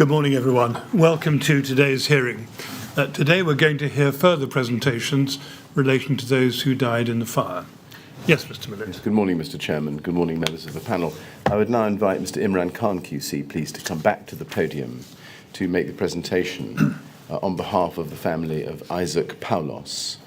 Good morning, everyone. Welcome to today's hearing. Today we're going to hear further presentations relating to those who died in the fire. Yes, Mr. Millett. Good morning, Mr. Chairman. Good morning, members of the panel. I would now invite Mr. Imran Khan QC, please, to come back to the podium to make the presentation on behalf of the family of Isaac Paulos,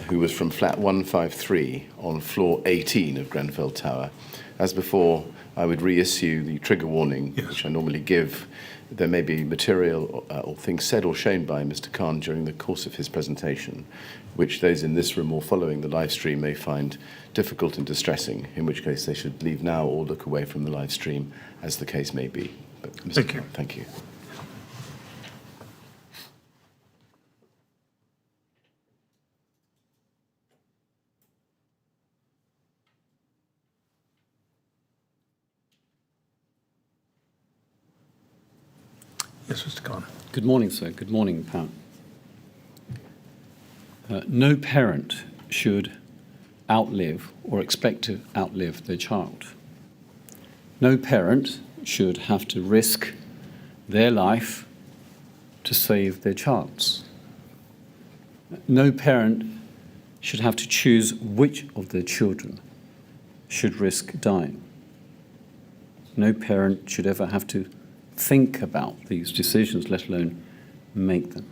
who was from flat 153 on floor 18 of Grenfell Tower. As before, I would reissue the trigger warning, yes, which I normally give. There may be material or things said or shown by Mr. Khan during the course of his presentation, which those in this room or following the live stream may find difficult and distressing, in which case they should leave now or look away from the live stream, as the case may be. But, Mr. Khan, thank you. Yes, Mr. Khan. Good morning, sir. Good morning, Pat. No parent should outlive or expect to outlive their child. No parent should have to risk their life to save their child's. No parent should have to choose which of their children should risk dying. No parent should ever have to think about these decisions, let alone make them.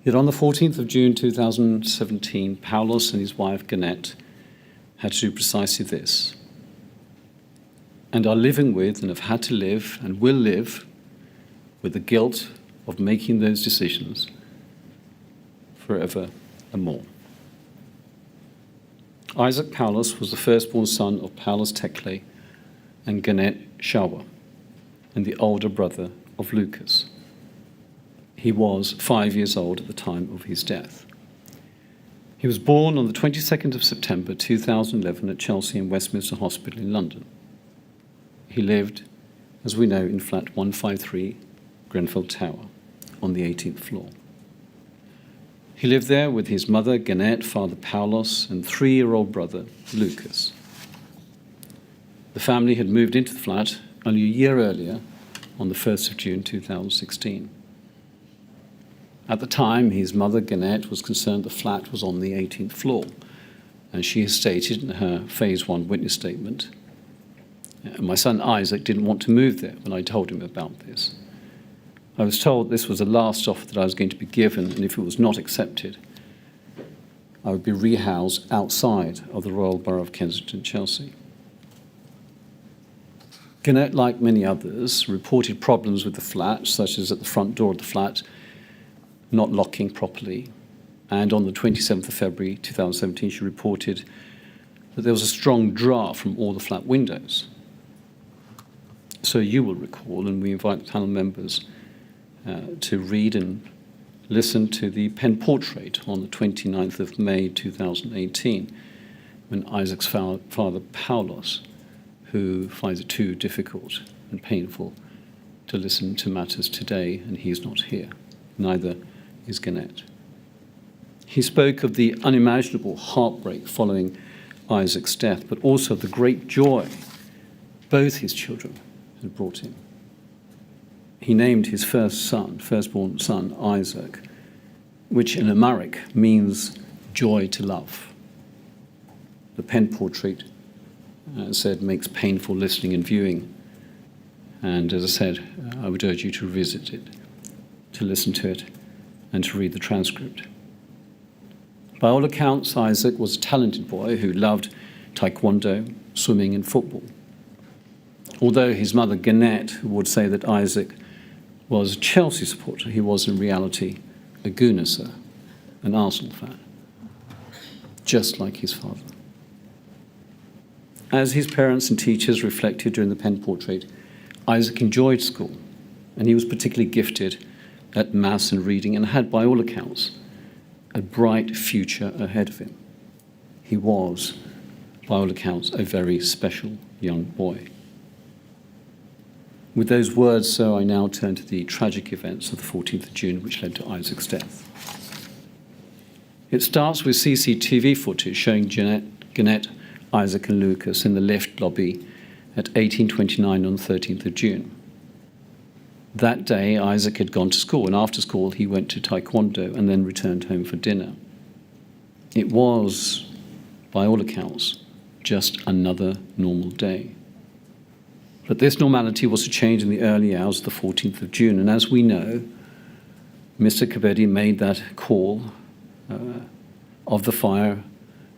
Yet on the 14th of June 2017, Paulus and his wife Gannett had to do precisely this, and are living with and have had to live and will live with the guilt of making those decisions forever and more. Isaac Paulus was the firstborn son of Paulus Tekle and Gannett Shawa, and the older brother of Lucas. He was 5 years old at the time of his death. He was born on the 22nd of September 2011 at Chelsea and Westminster Hospital in London. He lived, as we know, in flat 153, Grenfell Tower, on the 18th floor. He lived there with his mother, Gannett, father Paulos, and 3-year-old brother, Lucas. The family had moved into the flat only a year earlier, on the 1st of June 2016. At the time, his mother, Gannett, was concerned the flat was on the 18th floor, and she has stated in her Phase 1 witness statement, my son Isaac didn't want to move there when I told him about this. I was told this was the last offer that I was going to be given, and if it was not accepted, I would be rehoused outside of the Royal Borough of Kensington, Chelsea. Gannett, like many others, reported problems with the flat, such as at the front door of the flat not locking properly. And on the 27th of February 2017, she reported that there was a strong draft from all the flat windows. So you will recall, and we invite the panel members to read and listen to the pen portrait on the 29th of May 2018, when Isaac's father, Paulos, who finds it too difficult and painful to listen to matters today, and he's not here. Neither is Gannett. He spoke of the unimaginable heartbreak following Isaac's death, but also of the great joy both his children had brought him. He named his firstborn son, Isaac, which in Amharic means joy to love. The pen portrait said makes painful listening and viewing, and as I said, I would urge you to revisit it, to listen to it, and to read the transcript. By all accounts, Isaac was a talented boy who loved taekwondo, swimming, and football. Although his mother Gannett would say that Isaac was a Chelsea supporter, he was in reality a Gooner, an Arsenal fan, just like his father. As his parents and teachers reflected during the pen portrait, Isaac enjoyed school, and he was particularly gifted at maths and reading, and had, by all accounts, a bright future ahead of him. He was, by all accounts, a very special young boy. With those words, so I now turn to the tragic events of the 14th of June, which led to Isaac's death. It starts with CCTV footage showing Gannett, Isaac and Lucas in the lift lobby at 1829 on the 13th of June. That day, Isaac had gone to school, and after school, he went to taekwondo and then returned home for dinner. It was, by all accounts, just another normal day. But this normality was to change in the early hours of the 14th of June, and as we know, Mr. Kabedi made that call of the fire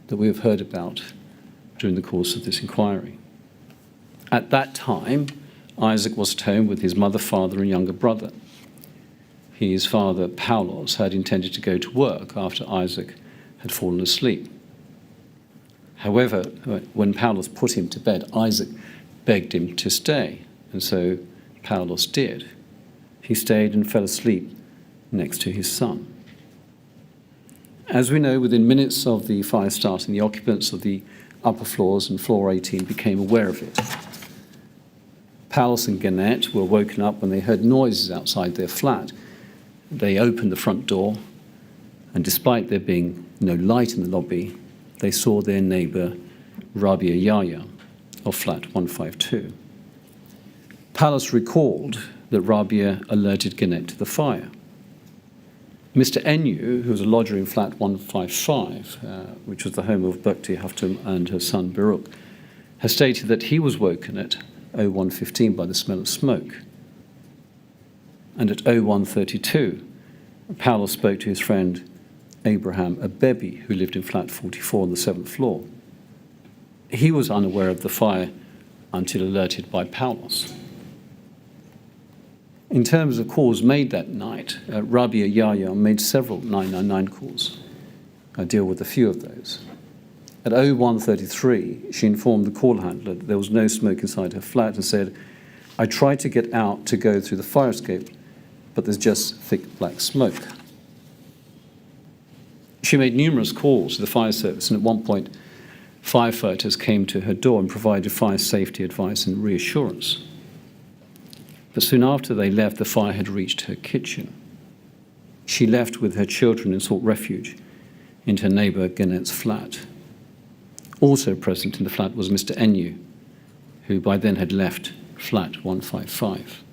that we have heard about during the course of this inquiry. At that time, Isaac was at home with his mother, father, and younger brother. His father, Paulos, had intended to go to work after Isaac had fallen asleep. However, when Paulus put him to bed, Isaac begged him to stay, and so Paulus did. He stayed and fell asleep next to his son. As we know, within minutes of the fire starting, the occupants of the upper floors and floor 18 became aware of it. Paulus and Gannett were woken up when they heard noises outside their flat. They opened the front door, and despite there being no light in the lobby, they saw their neighbour, Rabia Yahya, of flat 152. Paulus recalled that Rabia alerted Gannett to the fire. Mr. Enyu, who was a lodger in flat 155, which was the home of Bukti Haftum and her son Baruch, has stated that he was woken at 01:15 by the smell of smoke. And at 01:32, Paulus spoke to his friend Abraham Abebi, who lived in flat 44 on the 7th floor. He was unaware of the fire until alerted by Paulus. In terms of calls made that night, Rabia Yahya made several 999 calls. I deal with a few of those. At 01:33, she informed the call handler that there was no smoke inside her flat and said, "I tried to get out to go through the fire escape, but there's just thick black smoke." She made numerous calls to the fire service, and at one point, firefighters came to her door and provided fire safety advice and reassurance. But soon after they left, the fire had reached her kitchen. She left with her children and sought refuge into her neighbour Gannett's flat. Also present in the flat was Mr. Enyu, who by then had left flat 155.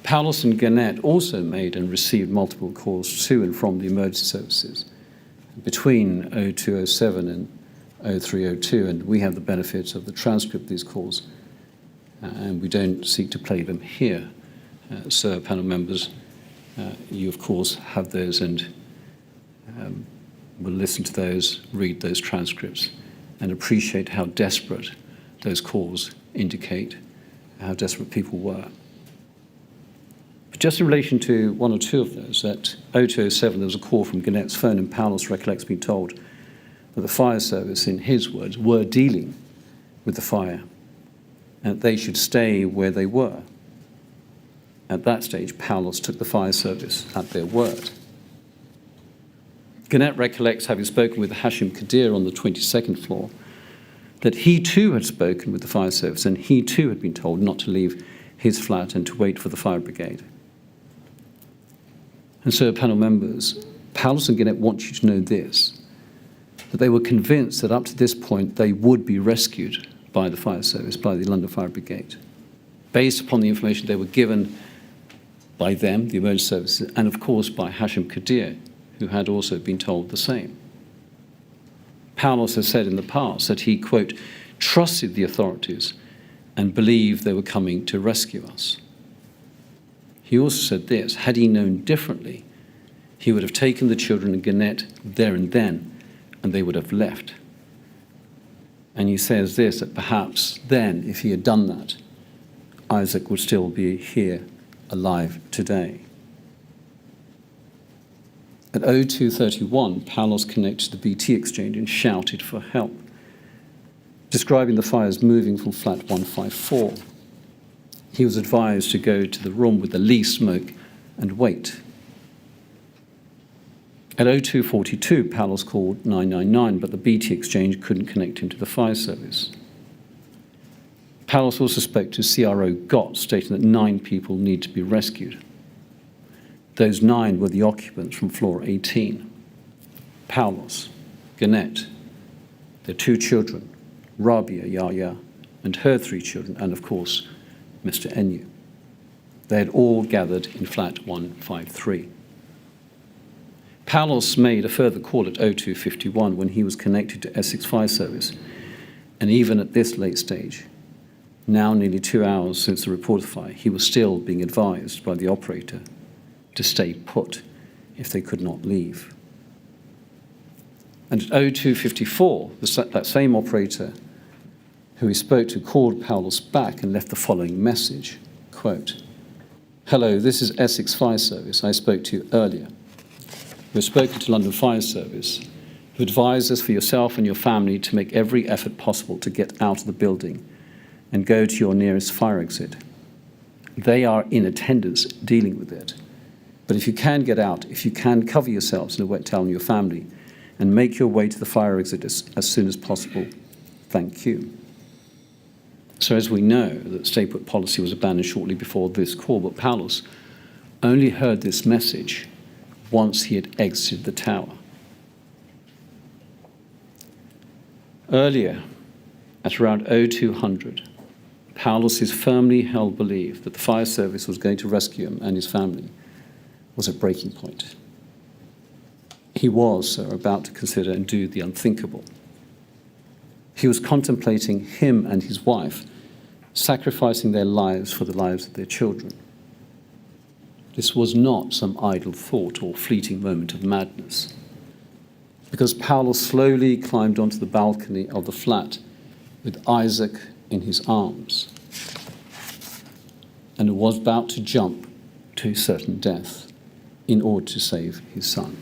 Paulus and Gannett also made and received multiple calls to and from the emergency services between 0207 and 0302, and we have the benefit of the transcript of these calls, and we don't seek to play them here. So, panel members, you of course have those and will listen to those, read those transcripts, and appreciate how desperate those calls indicate, how desperate people were. But just in relation to one or two of those, at 0207 there was a call from Gannett's phone, and Paulus recollects being told that the fire service, in his words, were dealing with the fire, and they should stay where they were. At that stage, Paulus took the fire service at their word. Gannett recollects having spoken with Hashim Kadir on the 22nd floor, that he too had spoken with the fire service, and he too had been told not to leave his flat and to wait for the fire brigade. And so, panel members, Paulus and Gannett want you to know this, that they were convinced that up to this point they would be rescued by the fire service, by the London Fire Brigade, based upon the information they were given by them, the emergency services, and of course by Hashim Kadir, who had also been told the same. Paulus has said in the past that he, quote, trusted the authorities and believed they were coming to rescue us. He also said this: had he known differently, he would have taken the children and Gannett there and then, and they would have left. And he says this, that perhaps then, if he had done that, Isaac would still be here alive today. At 0231, Paulus connected to the BT exchange and shouted for help, describing the fires moving from flat 154. He was advised to go to the room with the least smoke and wait. At 0242, Paulus called 999, but the BT exchange couldn't connect him to the fire service. Paulus also spoke to CRO Gott, stating that 9 people need to be rescued. Those 9 were the occupants from floor 18. Paulus, Gannett, their 2 children, Rabia Yahya, and her 3 children, and of course, Mr. Enyu. They had all gathered in flat 153. Paulos made a further call at 02:51 when he was connected to Essex Fire Service, and even at this late stage, now nearly 2 hours since the report of fire, he was still being advised by the operator to stay put if they could not leave. And at 02:54, that same operator who he spoke to called Paulos back and left the following message, quote, "Hello, this is Essex Fire Service. I spoke to you earlier. We've spoken to London Fire Service, who advised us for yourself and your family to make every effort possible to get out of the building and go to your nearest fire exit. They are in attendance dealing with it. But if you can get out, if you can cover yourselves in a wet towel and your family and make your way to the fire exit as soon as possible, thank you." So as we know, that stay put policy was abandoned shortly before this call, but Paulos only heard this message once he had exited the tower. Earlier, at around 0200, Paulos' firmly held belief that the fire service was going to rescue him and his family was at breaking point. He was, sir, about to consider and do the unthinkable. He was contemplating him and his wife sacrificing their lives for the lives of their children. This was not some idle thought or fleeting moment of madness, because Paulos slowly climbed onto the balcony of the flat with Isaac in his arms and was about to jump to certain death in order to save his son.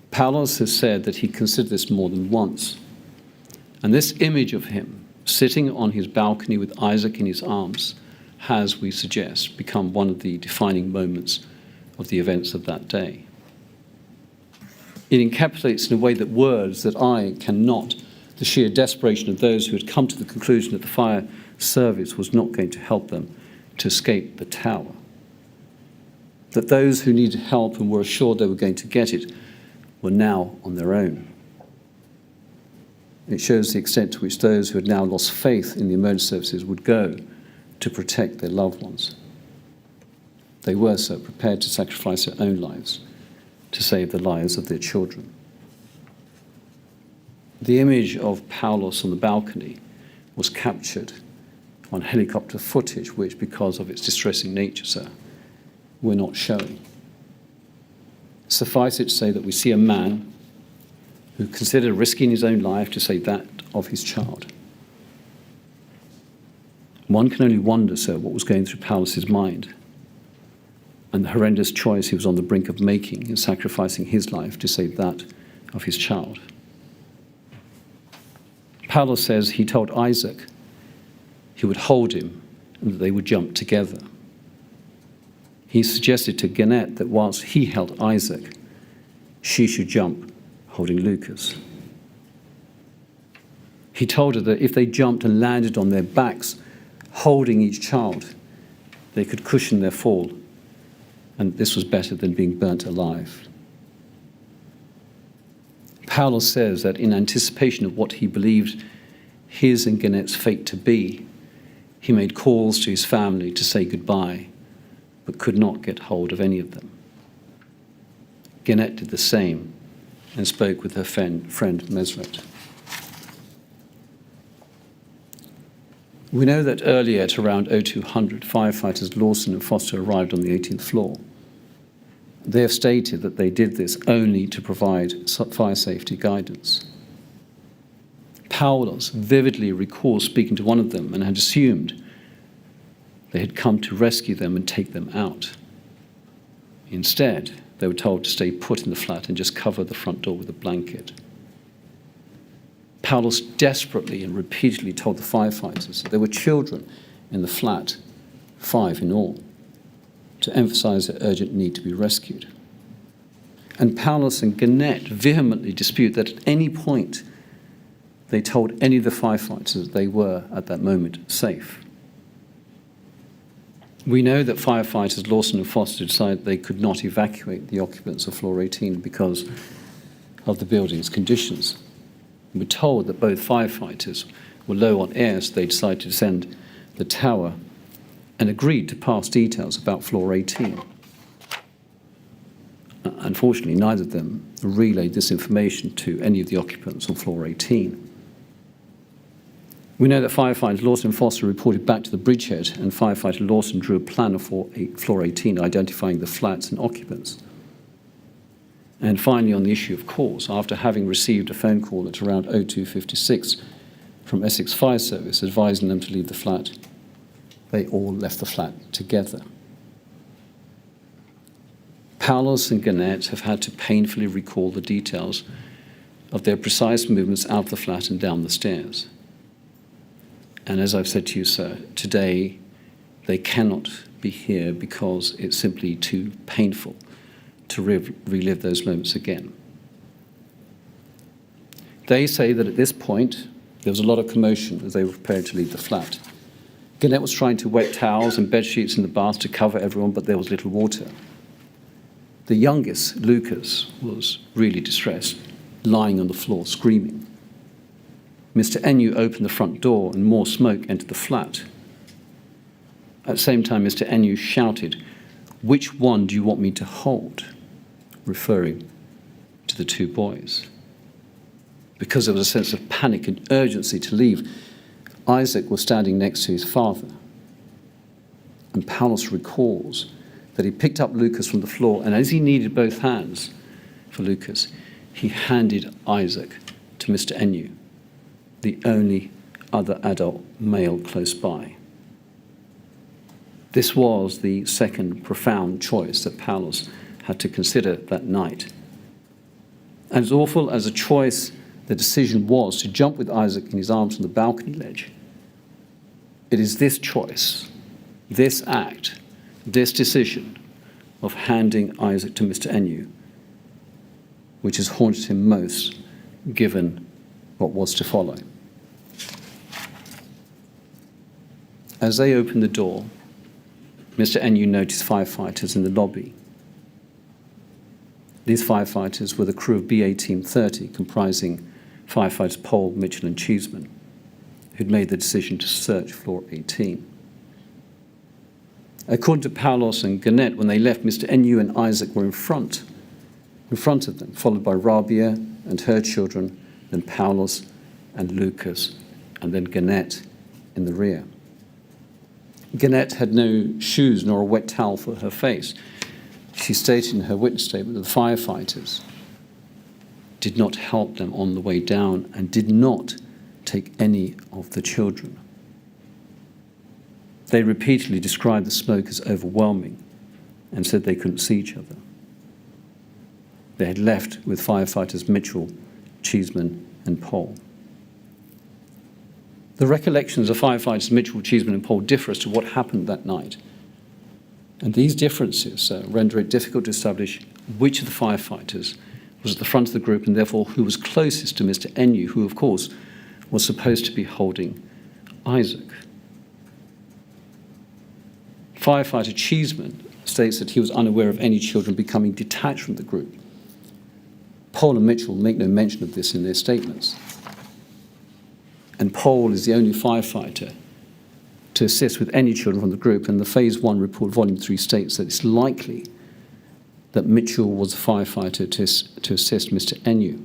Paulos has said that he considered this more than once, and this image of him sitting on his balcony with Isaac in his arms has, we suggest, become one of the defining moments of the events of that day. It encapsulates in a way that words that I cannot, the sheer desperation of those who had come to the conclusion that the fire service was not going to help them to escape the tower, that those who needed help and were assured they were going to get it were now on their own. It shows the extent to which those who had now lost faith in the emergency services would go to protect their loved ones. They were so prepared to sacrifice their own lives to save the lives of their children. The image of Paulos on the balcony was captured on helicopter footage, which, because of its distressing nature, sir, we're not showing. Suffice it to say that we see a man who considered risking his own life to save that of his child. One can only wonder, sir, what was going through Paulos' mind and the horrendous choice he was on the brink of making in sacrificing his life to save that of his child. Paulos says he told Isaac he would hold him and that they would jump together. He suggested to Gannett that whilst he held Isaac, she should jump holding Lucas. He told her that if they jumped and landed on their backs, holding each child, they could cushion their fall, and this was better than being burnt alive. Paulos says that in anticipation of what he believed his and Gannett's fate to be, he made calls to his family to say goodbye, but could not get hold of any of them. Gannett did the same and spoke with her friend Mesret. We know that earlier at around 0200, firefighters Lawson and Foster arrived on the 18th floor. They have stated that they did this only to provide fire safety guidance. Paulos vividly recalls speaking to one of them and had assumed they had come to rescue them and take them out. Instead, they were told to stay put in the flat and just cover the front door with a blanket. Paulos desperately and repeatedly told the firefighters that there were children in the flat, 5 in all, to emphasize their urgent need to be rescued. And Paulos and Gannett vehemently dispute that at any point they told any of the firefighters that they were, at that moment, safe. We know that firefighters Lawson and Foster decided they could not evacuate the occupants of floor 18 because of the building's conditions. We're told that both firefighters were low on air, so they decided to descend the tower and agreed to pass details about floor 18. Unfortunately, neither of them relayed this information to any of the occupants on floor 18. We know that firefighters Lawson and Foster reported back to the bridgehead, and firefighter Lawson drew a plan of floor 18, identifying the flats and occupants. And finally, on the issue of cause, after having received a phone call at around 02:56 from Essex Fire Service advising them to leave the flat, they all left the flat together. Paulus and Gannett have had to painfully recall the details of their precise movements out of the flat and down the stairs. And as I've said to you, sir, today they cannot be here because it's simply too painful to relive those moments again. They say that at this point there was a lot of commotion as they were prepared to leave the flat. Gannett was trying to wet towels and bed sheets in the bath to cover everyone, but there was little water. The youngest, Lucas, was really distressed, lying on the floor, screaming. Mr. Enyu opened the front door and more smoke entered the flat. At the same time, Mr. Enyu shouted, "Which one do you want me to hold?" referring to the two boys. Because there was a sense of panic and urgency to leave, Isaac was standing next to his father. And Paulus recalls that he picked up Lucas from the floor, and as he needed both hands for Lucas, he handed Isaac to Mr. Enyu, the only other adult male close by. This was the second profound choice that Paulus had to consider that night. And as awful as a choice the decision was to jump with Isaac in his arms from the balcony ledge, it is this choice, this act, this decision of handing Isaac to Mr. Enyu which has haunted him most, given what was to follow. As they opened the door, Mr. Enyu noticed firefighters in the lobby. These firefighters were the crew of BA Team 30, comprising firefighters Paul, Mitchell and Cheeseman, who'd made the decision to search floor 18. According to Paulos and Gannett, when they left, Mr. Enyu and Isaac were in front of them, followed by Rabia and her children, then Paulos and Lucas, and then Gannett in the rear. Gannett had no shoes nor a wet towel for her face. She stated in her witness statement that the firefighters did not help them on the way down and did not take any of the children. They repeatedly described the smoke as overwhelming and said they couldn't see each other. They had left with firefighters Mitchell, Cheeseman and Paul. The recollections of firefighters Mitchell, Cheeseman and Paul differ as to what happened that night. And these differences render it difficult to establish which of the firefighters was at the front of the group and therefore who was closest to Mr. Enyu, who of course was supposed to be holding Isaac. Firefighter Cheeseman states that he was unaware of any children becoming detached from the group. Paul and Mitchell make no mention of this in their statements. And Paul is the only firefighter to assist with any children from the group, and the Phase 1 report, Volume 3, states that it's likely that Mitchell was a firefighter to assist Mr. Enyu.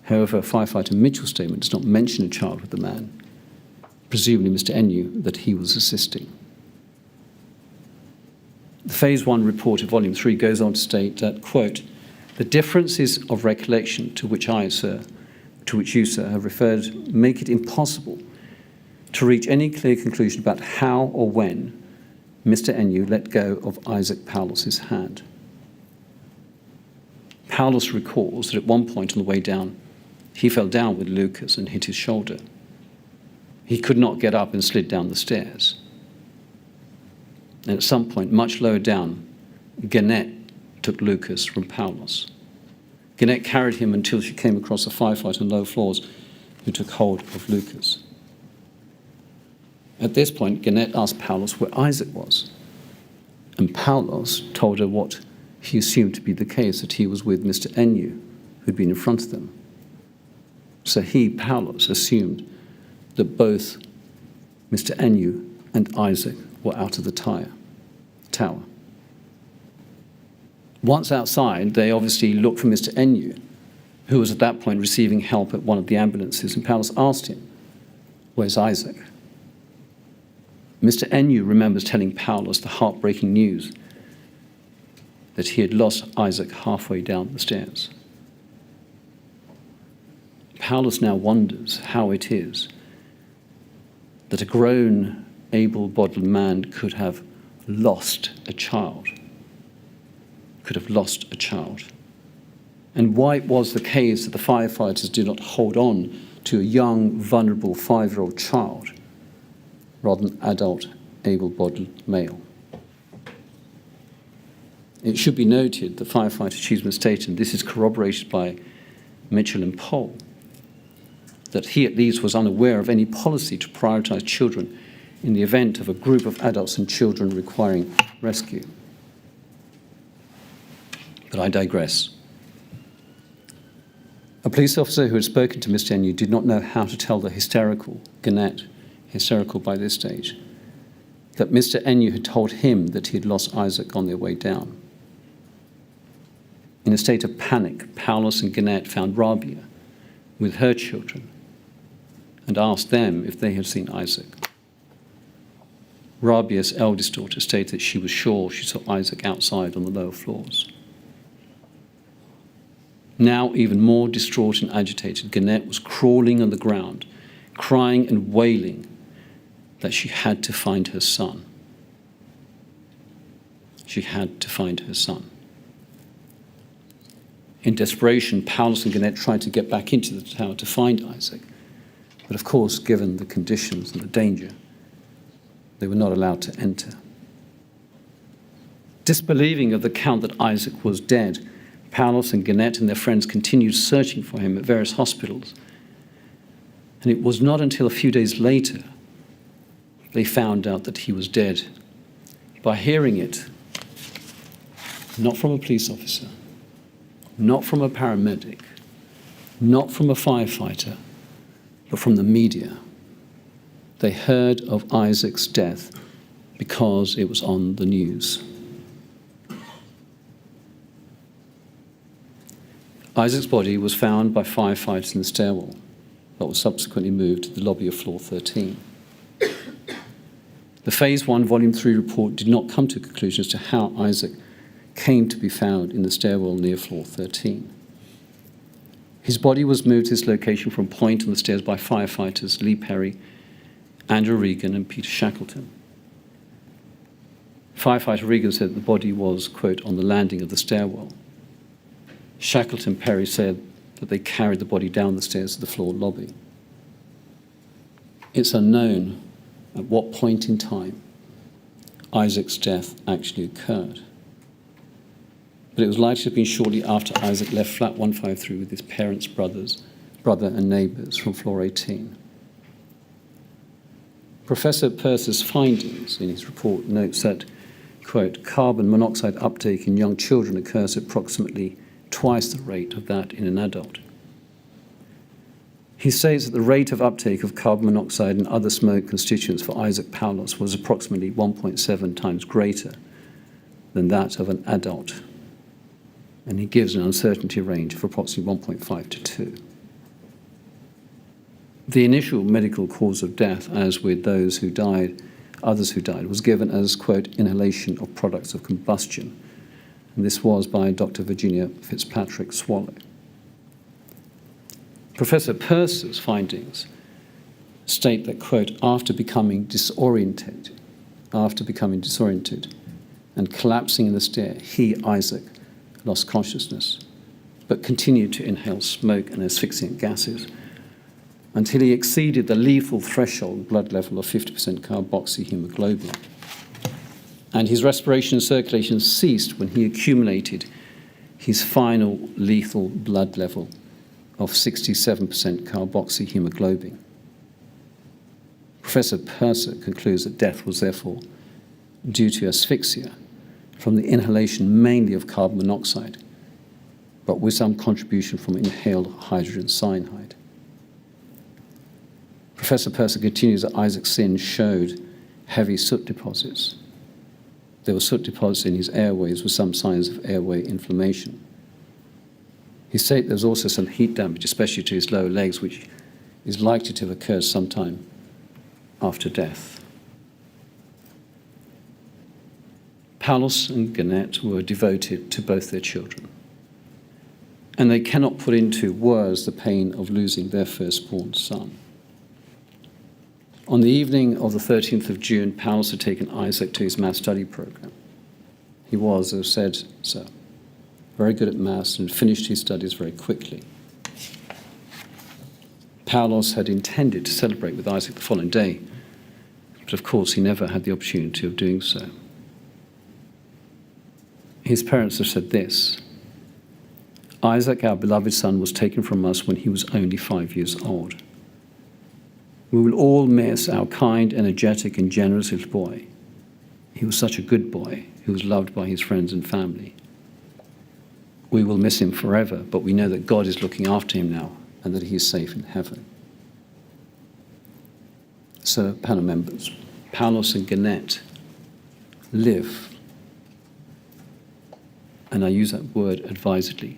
However, firefighter Mitchell's statement does not mention a child with the man, presumably Mr. Enyu, that he was assisting. The Phase 1 report of Volume 3 goes on to state that, quote, "The differences of recollection to which you, sir, have referred make it impossible to reach any clear conclusion about how or when Mr. Enyu let go of Isaac Paulos' hand." Paulos recalls that at one point on the way down, he fell down with Lucas and hit his shoulder. He could not get up and slid down the stairs. And at some point, much lower down, Gannett took Lucas from Paulos. Gannett carried him until she came across a firefighter on low floors who took hold of Lucas. At this point, Gannett asked Paulos where Isaac was. And Paulos told her what he assumed to be the case, that he was with Mr. Enyu, who'd been in front of them. So he, Paulos, assumed that both Mr. Enyu and Isaac were out of the tower. Once outside, they obviously looked for Mr. Enyu, who was at that point receiving help at one of the ambulances, and Paulus asked him, "Where's Isaac?" Mr. Enyu remembers telling Paulus the heartbreaking news that he had lost Isaac halfway down the stairs. Paulus now wonders how it is that a grown, able-bodied man could have lost a child, and why it was the case that the firefighters did not hold on to a young, vulnerable 5-year-old child rather than adult, able-bodied male. It should be noted that firefighter Chiejina stated, and this is corroborated by Mitchell and Pohl, that he at least was unaware of any policy to prioritise children in the event of a group of adults and children requiring rescue. But I digress. A police officer who had spoken to Mr. Enyu did not know how to tell the hysterical Gannett, hysterical by this stage, that Mr. Enyu had told him that he had lost Isaac on their way down. In a state of panic, Paulus and Gannett found Rabia with her children and asked them if they had seen Isaac. Rabia's eldest daughter stated that she was sure she saw Isaac outside on the lower floors. Now even more distraught and agitated, Gannett was crawling on the ground, crying and wailing that she had to find her son. She had to find her son. In desperation, Paulus and Gannett tried to get back into the tower to find Isaac. But of course, given the conditions and the danger, they were not allowed to enter. Disbelieving of the account that Isaac was dead, Paulus and Gannett and their friends continued searching for him at various hospitals. And it was not until a few days later they found out that he was dead by hearing it, not from a police officer, not from a paramedic, not from a firefighter, but from the media. They heard of Isaac's death because it was on the news. Isaac's body was found by firefighters in the stairwell, but was subsequently moved to the lobby of floor 13. The Phase 1 Volume 3 report did not come to a conclusion as to how Isaac came to be found in the stairwell near floor 13. His body was moved to this location from a point on the stairs by firefighters Lee Perry, Andrew Regan and Peter Shackleton. Firefighter Regan said that the body was, quote, on the landing of the stairwell. Shackleton Perry said that they carried the body down the stairs to the floor lobby. It's unknown at what point in time Isaac's death actually occurred. But it was likely to have been shortly after Isaac left flat 153 with his parents, brother and neighbours from floor 18. Professor Perce's findings in his report notes that, quote, carbon monoxide uptake in young children occurs at approximately twice the rate of that in an adult. He says that the rate of uptake of carbon monoxide and other smoke constituents for Isaac Paulos was approximately 1.7 times greater than that of an adult. And he gives an uncertainty range of approximately 1.5 to 2. The initial medical cause of death, as with others who died, was given as, quote, inhalation of products of combustion. And this was by Dr. Virginia Fitzpatrick Swallow. Professor Perce's findings state that, quote, after becoming disoriented and collapsing in the stair, he, Isaac, lost consciousness, but continued to inhale smoke and asphyxiant gases until he exceeded the lethal threshold blood level of 50% carboxyhemoglobin. And his respiration and circulation ceased when he accumulated his final lethal blood level of 67% carboxyhemoglobin. Professor Perce concludes that death was therefore due to asphyxia from the inhalation mainly of carbon monoxide, but with some contribution from inhaled hydrogen cyanide. Professor Perce continues that Isaac's sin showed heavy soot deposits. There were soot deposits in his airways with some signs of airway inflammation. He said there was also some heat damage, especially to his lower legs, which is likely to have occurred sometime after death. Paulus and Gannett were devoted to both their children, and they cannot put into words the pain of losing their firstborn son. On the evening of the 13th of June, Paulus had taken Isaac to his maths study program. He was, as said, so very good at maths and finished his studies very quickly. Paulus had intended to celebrate with Isaac the following day, but of course he never had the opportunity of doing so. His parents have said this: Isaac, our beloved son, was taken from us when he was only 5 years old. We will all miss our kind, energetic, and generous little boy. He was such a good boy who was loved by his friends and family. We will miss him forever, but we know that God is looking after him now and that he is safe in heaven. So, panel members, Paulus and Gannett live, and I use that word advisedly,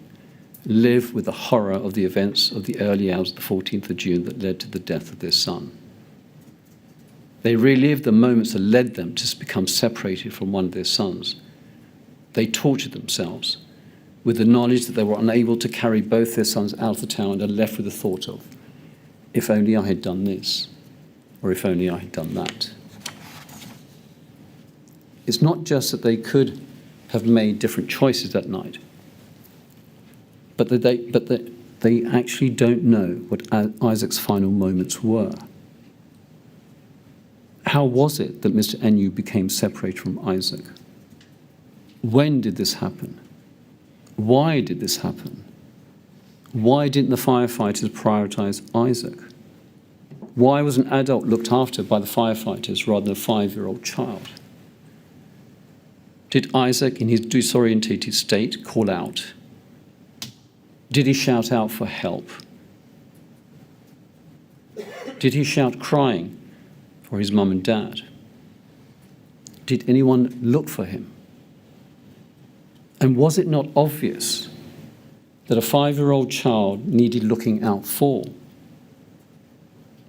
live with the horror of the events of the early hours of the 14th of June that led to the death of their son. They relive the moments that led them to become separated from one of their sons. They tortured themselves with the knowledge that they were unable to carry both their sons out of the town and are left with the thought of, if only I had done this, or if only I had done that. It's not just that they could have made different choices that night, but that they actually don't know what Isaac's final moments were. How was it that Mr. Enyu became separated from Isaac? When did this happen? Why did this happen? Why didn't the firefighters prioritize Isaac? Why was an adult looked after by the firefighters rather than a 5-year-old child? Did Isaac, in his disorientated state, call out? Did he shout out for help? Did he shout crying for his mum and dad? Did anyone look for him? And was it not obvious that a 5-year-old child needed looking out for?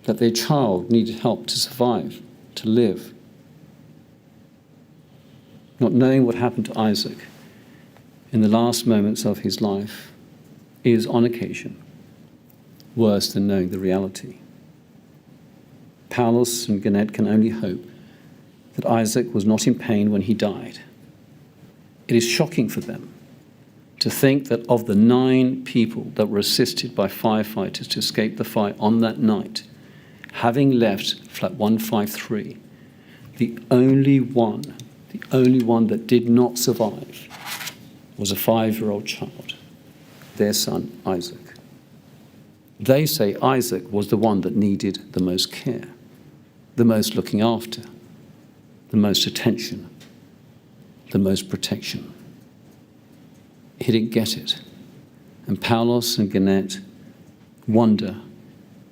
That their child needed help to survive, to live? Not knowing what happened to Isaac in the last moments of his life is, on occasion, worse than knowing the reality. Paulus and Gannett can only hope that Isaac was not in pain when he died. It is shocking for them to think that of the 9 people that were assisted by firefighters to escape the fire on that night, having left flat 153, the only one that did not survive was a 5-year-old child, their son Isaac. They say Isaac was the one that needed the most care, the most looking after, the most attention, the most protection. He didn't get it. And Paulus and Gannett wonder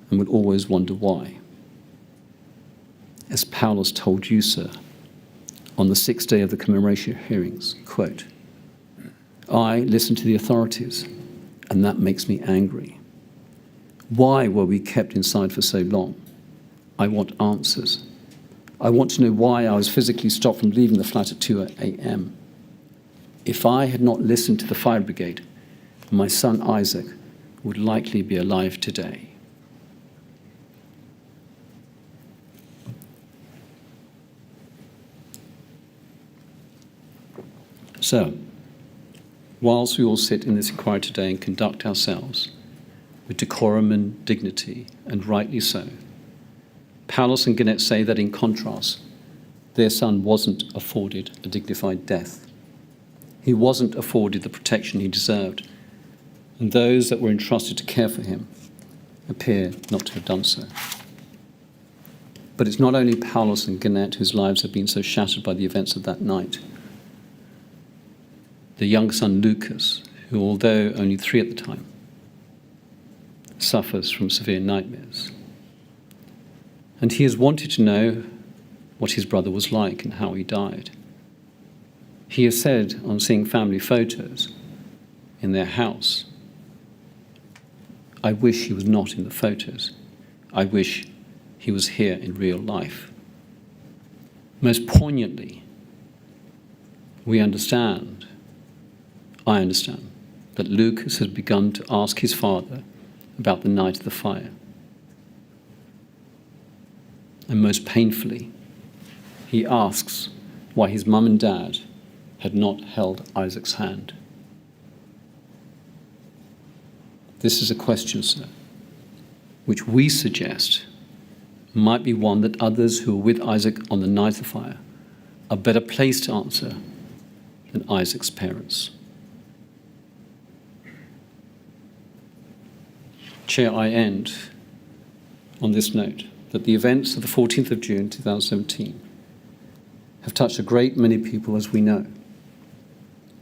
and will always wonder why. As Paulus told you, sir, on the 6th day of the commemoration hearings, quote, I listen to the authorities, and that makes me angry. Why were we kept inside for so long? I want answers. I want to know why I was physically stopped from leaving the flat at 2 a.m. If I had not listened to the fire brigade, my son Isaac would likely be alive today. So, whilst we all sit in this inquiry today and conduct ourselves with decorum and dignity, and rightly so, Paulus and Gannett say that in contrast, their son wasn't afforded a dignified death. He wasn't afforded the protection he deserved, and those that were entrusted to care for him appear not to have done so. But it's not only Paulus and Gannett whose lives have been so shattered by the events of that night. The young son Lucas, who, although only 3 at the time, suffers from severe nightmares. And he has wanted to know what his brother was like and how he died. He has said on seeing family photos in their house, I wish he was not in the photos. I wish he was here in real life. Most poignantly, I understand, that Lucas has begun to ask his father about the night of the fire. And most painfully, he asks why his mum and dad had not held Isaac's hand. This is a question, sir, which we suggest might be one that others who were with Isaac on the night of the fire are better placed to answer than Isaac's parents. Chair, I end on this note, that the events of the 14th of June 2017 have touched a great many people, as we know.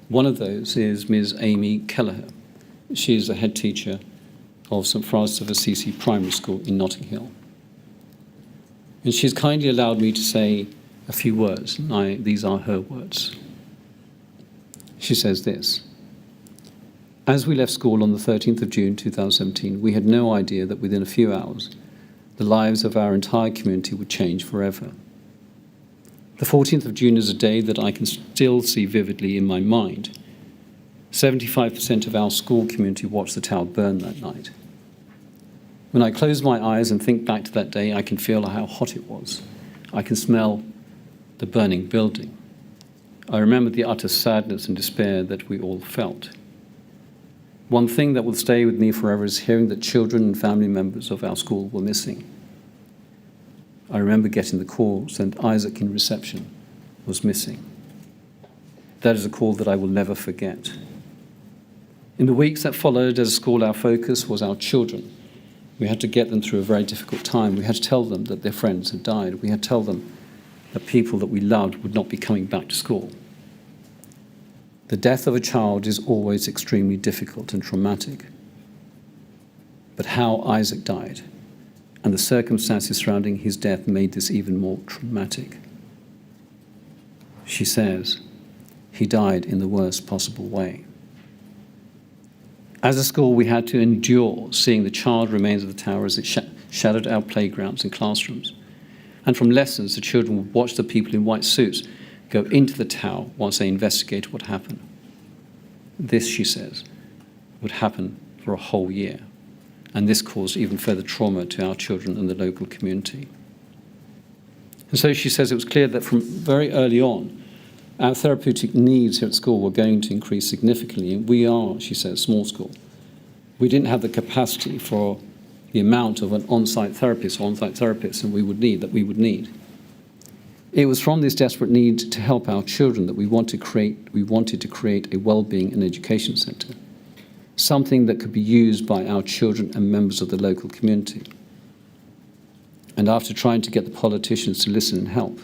One of those is Ms. Amy Kelleher. She is the head teacher of St. Francis of Assisi Primary School in Notting Hill. And she's kindly allowed me to say a few words, and these are her words. She says this: as we left school on the 13th of June 2017, we had no idea that within a few hours, the lives of our entire community would change forever. The 14th of June is a day that I can still see vividly in my mind. 75% of our school community watched the tower burn that night. When I close my eyes and think back to that day, I can feel how hot it was. I can smell the burning building. I remember the utter sadness and despair that we all felt. One thing that will stay with me forever is hearing that children and family members of our school were missing. I remember getting the call saying Isaac in reception was missing. That is a call that I will never forget. In the weeks that followed as a school, our focus was our children. We had to get them through a very difficult time. We had to tell them that their friends had died. We had to tell them that people that we loved would not be coming back to school. The death of a child is always extremely difficult and traumatic. But how Isaac died and the circumstances surrounding his death made this even more traumatic. She says, he died in the worst possible way. As a school, we had to endure seeing the charred remains of the tower as it shadowed our playgrounds and classrooms. And from lessons, the children would watch the people in white suits go into the tower whilst they investigated what happened. This, she says, would happen for a whole year. And this caused even further trauma to our children and the local community. And so she says it was clear that from very early on, our therapeutic needs here at school were going to increase significantly. And we are, she says, small school. We didn't have the capacity for the amount of an on-site therapist or on-site therapists that we would need. It was from this desperate need to help our children that we wanted to create a wellbeing and education centre, something that could be used by our children and members of the local community. And after trying to get the politicians to listen and help,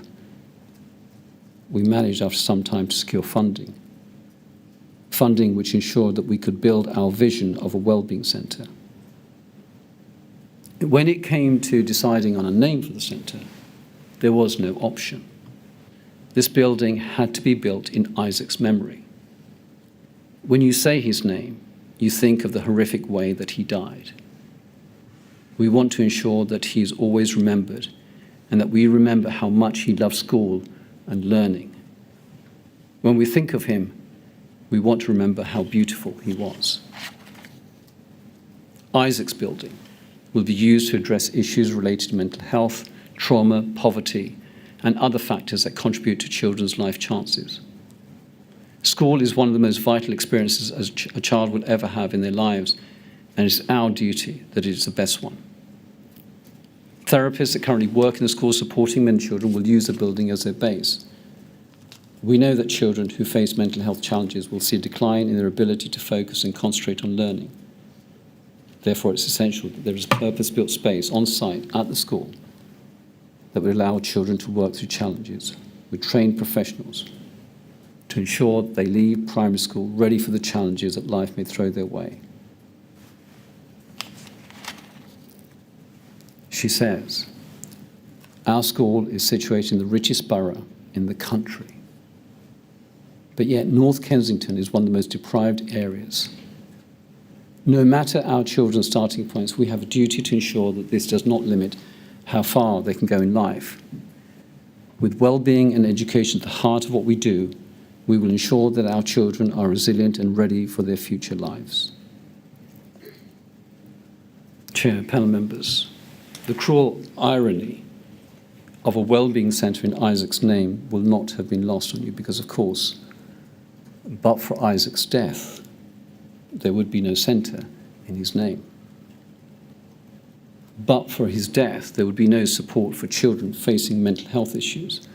we managed after some time to secure funding which ensured that we could build our vision of a wellbeing centre. When it came to deciding on a name for the centre, there was no option. This building had to be built in Isaac's memory. When you say his name, you think of the horrific way that he died. We want to ensure that he is always remembered and that we remember how much he loved school and learning. When we think of him, we want to remember how beautiful he was. Isaac's building will be used to address issues related to mental health, trauma, poverty, and other factors that contribute to children's life chances. School is one of the most vital experiences a child will ever have in their lives, and it's our duty that it is the best one. Therapists that currently work in the school supporting many children will use the building as their base. We know that children who face mental health challenges will see a decline in their ability to focus and concentrate on learning. Therefore, it's essential that there is a purpose-built space on site at the school that would allow children to work through challenges with trained professionals to ensure they leave primary school ready for the challenges that life may throw their way. She says, Our school is situated in the richest borough in the country. But yet North Kensington is one of the most deprived areas. No matter our children's starting points, we have a duty to ensure that this does not limit how far they can go in life. With well-being and education at the heart of what we do, we will ensure that our children are resilient and ready for their future lives. Chair, panel members, the cruel irony of a well-being centre in Isaac's name will not have been lost on you because, of course, but for Isaac's death, there would be no centre in his name. But for his death, there would be no support for children facing mental health issues.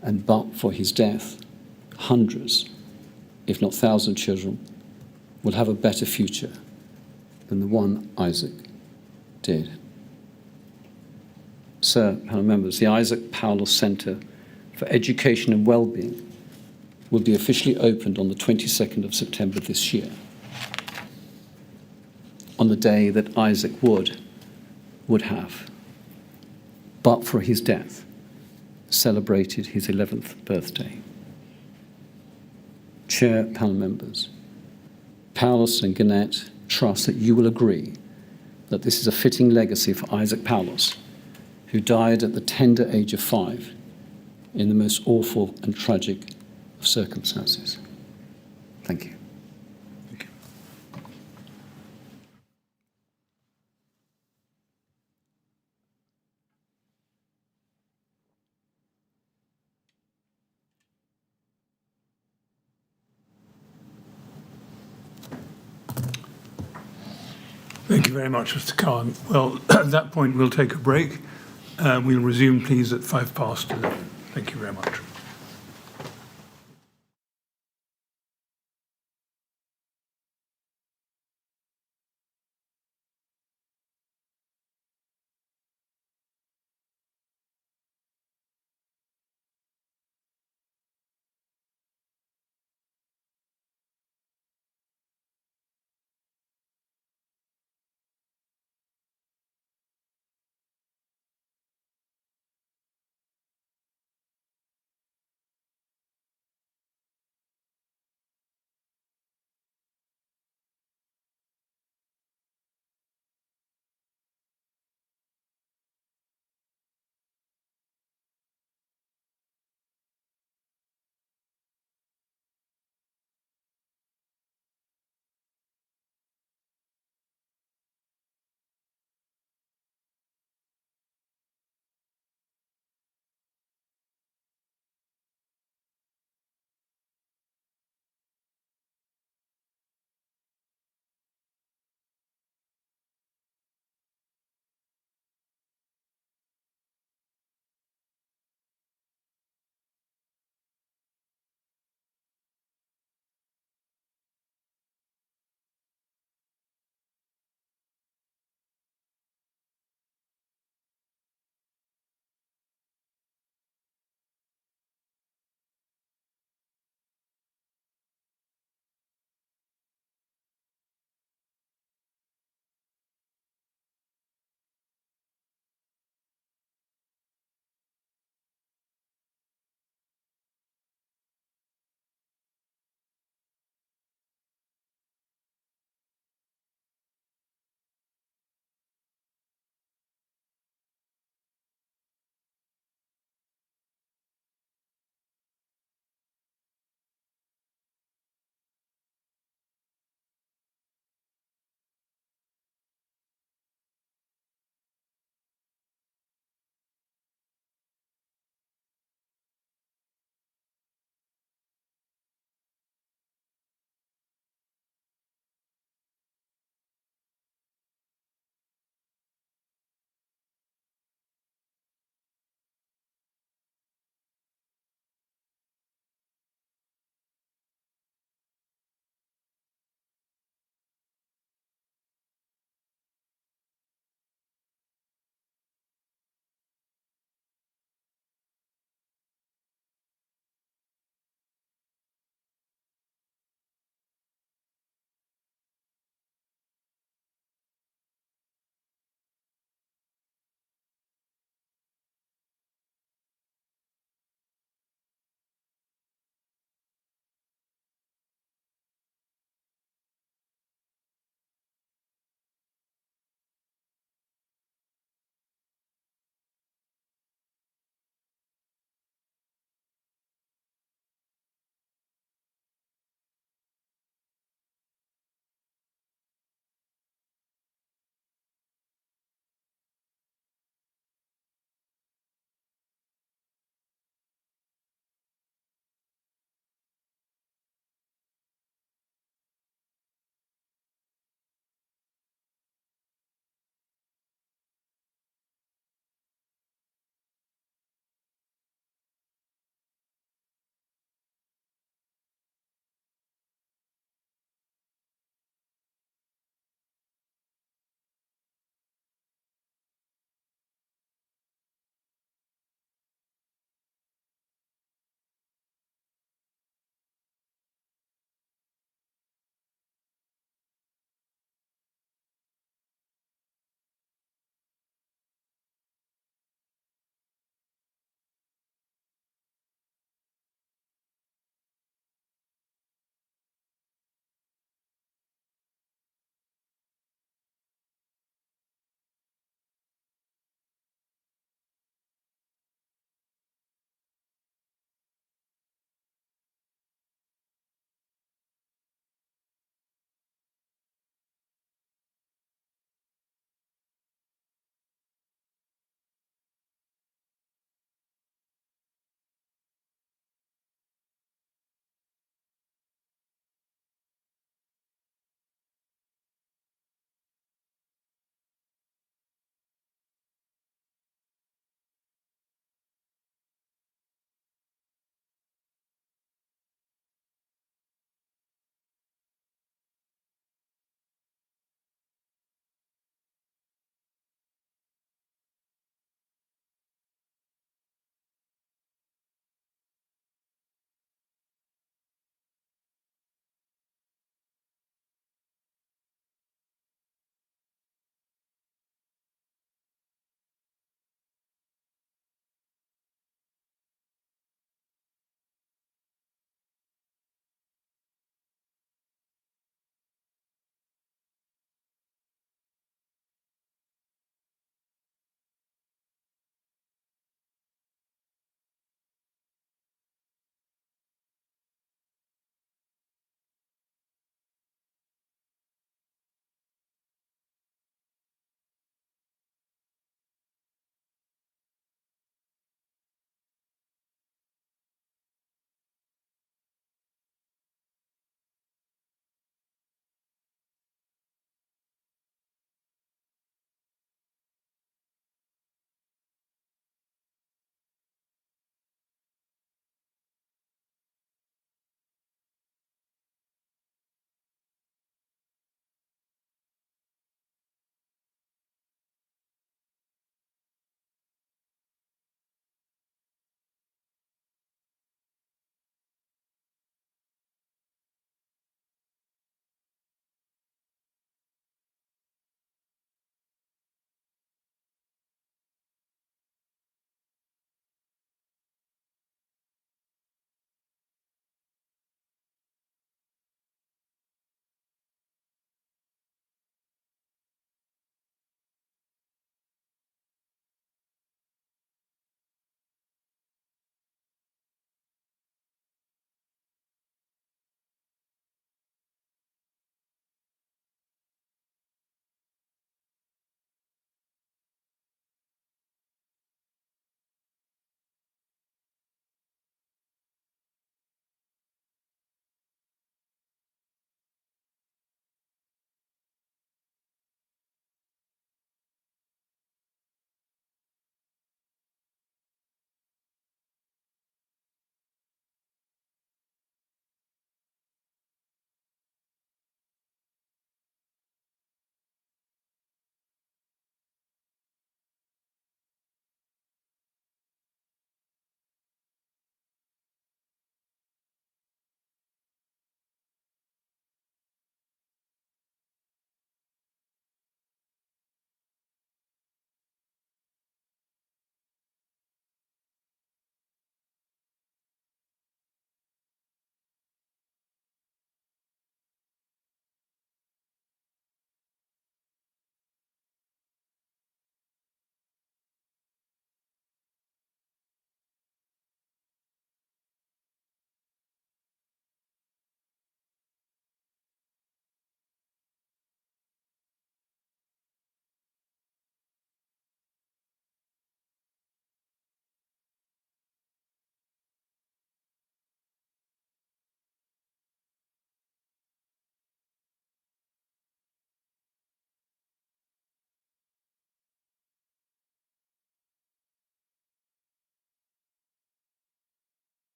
And but for his death, hundreds, if not thousands, of children will have a better future than the one Isaac did. Sir, panel members, the Isaac Paulus Centre for Education and Wellbeing will be officially opened on the 22nd of September this year, on the day that Isaac would have, but for his death, celebrated his 11th birthday. Chair, panel members, Paulus and Gannett trust that you will agree that this is a fitting legacy for Isaac Paulus, who died at the tender age of 5 in the most awful and tragic of circumstances. Thank you. Thank you very much, Mr. Khan. Well, at that point, we'll take a break. We'll resume, please, at 11:05. Thank you very much.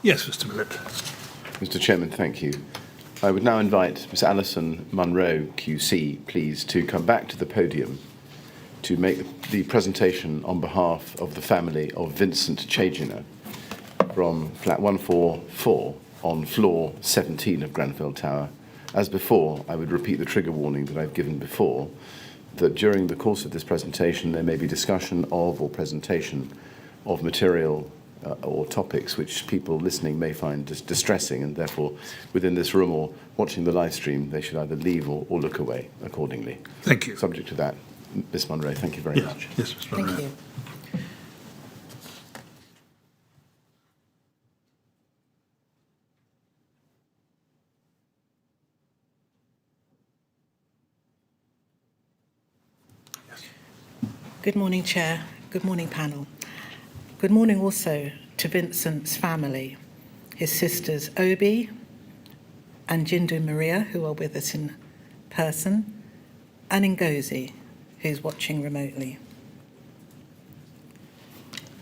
Yes, Mr. Millett. Mr. Chairman, thank you. I would now invite Ms. Alison Munro, QC, please, to come back to the podium to make the presentation on behalf of the family of Vincent Chiejina from flat 144 on floor 17 of Grenfell Tower. As before, I would repeat the trigger warning that I've given before, that during the course of this presentation there may be discussion of or presentation of material or topics which people listening may find distressing, and therefore within this room or watching the live stream they should either leave or look away accordingly. Thank you. Subject to that, Ms. Munro, thank you very much. Yes, Mr. Munro. Thank you. Good morning, Chair. Good morning, panel. Good morning also to Vincent's family, his sisters Obi and Jindu Maria, who are with us in person, and Ngozi, who's watching remotely.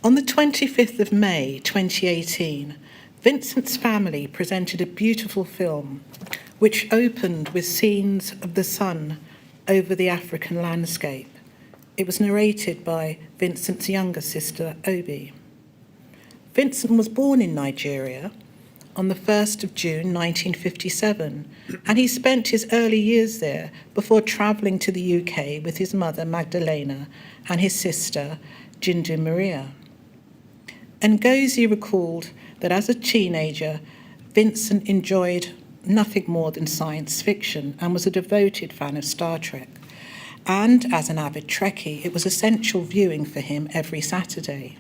On the 25th of May 2018, Vincent's family presented a beautiful film which opened with scenes of the sun over the African landscape. It was narrated by Vincent's younger sister, Obi. Vincent was born in Nigeria on the 1st of June 1957, and he spent his early years there before travelling to the UK with his mother, Magdalena, and his sister, Jindu Maria. Ngozi recalled that as a teenager, Vincent enjoyed nothing more than science fiction and was a devoted fan of Star Trek. And as an avid Trekkie, it was essential viewing for him every Saturday.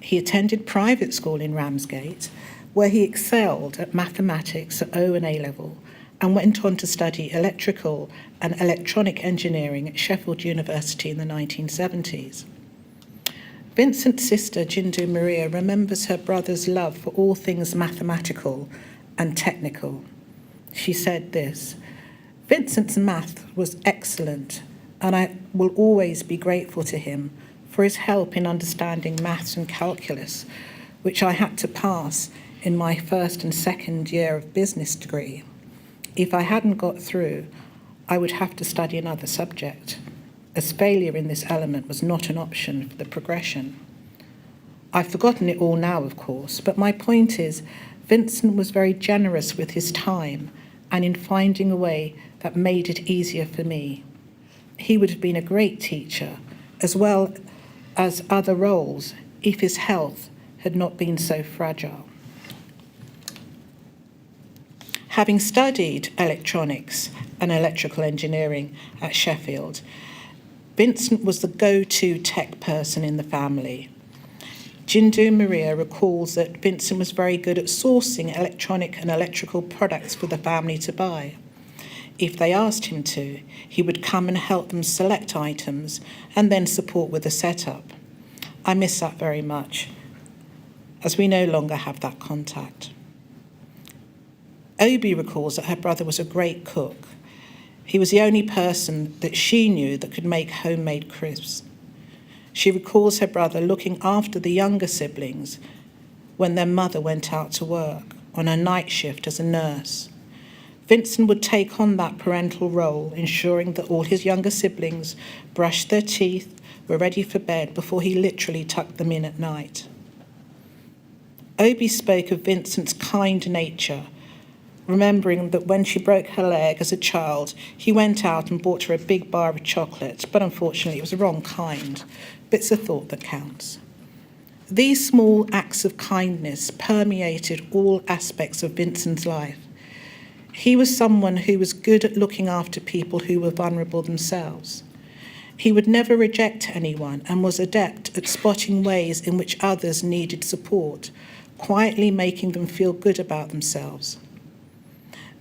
He attended private school in Ramsgate, where he excelled at mathematics at O and A level, and went on to study electrical and electronic engineering at Sheffield University in the 1970s. Vincent's sister, Jindu Maria, remembers her brother's love for all things mathematical and technical. She said this: "Vincent's math was excellent, and I will always be grateful to him for his help in understanding maths and calculus, which I had to pass in my first and second year of business degree. If I hadn't got through, I would have to study another subject, as failure in this element was not an option for the progression. I've forgotten it all now, of course, but my point is, Vincent was very generous with his time and in finding a way that made it easier for me. He would have been a great teacher, as well as other roles, if his health had not been so fragile." Having studied electronics and electrical engineering at Sheffield, Vincent was the go-to tech person in the family. Jindu Maria recalls that Vincent was very good at sourcing electronic and electrical products for the family to buy. If they asked him to, he would come and help them select items and then support with the setup. I miss that very much, as we no longer have that contact. Obi recalls that her brother was a great cook. He was the only person that she knew that could make homemade crisps. She recalls her brother looking after the younger siblings when their mother went out to work on a night shift as a nurse. Vincent would take on that parental role, ensuring that all his younger siblings brushed their teeth, were ready for bed before he literally tucked them in at night. Obi spoke of Vincent's kind nature, remembering that when she broke her leg as a child, he went out and bought her a big bar of chocolate, but unfortunately it was the wrong kind. But it's a thought that counts. These small acts of kindness permeated all aspects of Vincent's life. He was someone who was good at looking after people who were vulnerable themselves. He would never reject anyone and was adept at spotting ways in which others needed support, quietly making them feel good about themselves.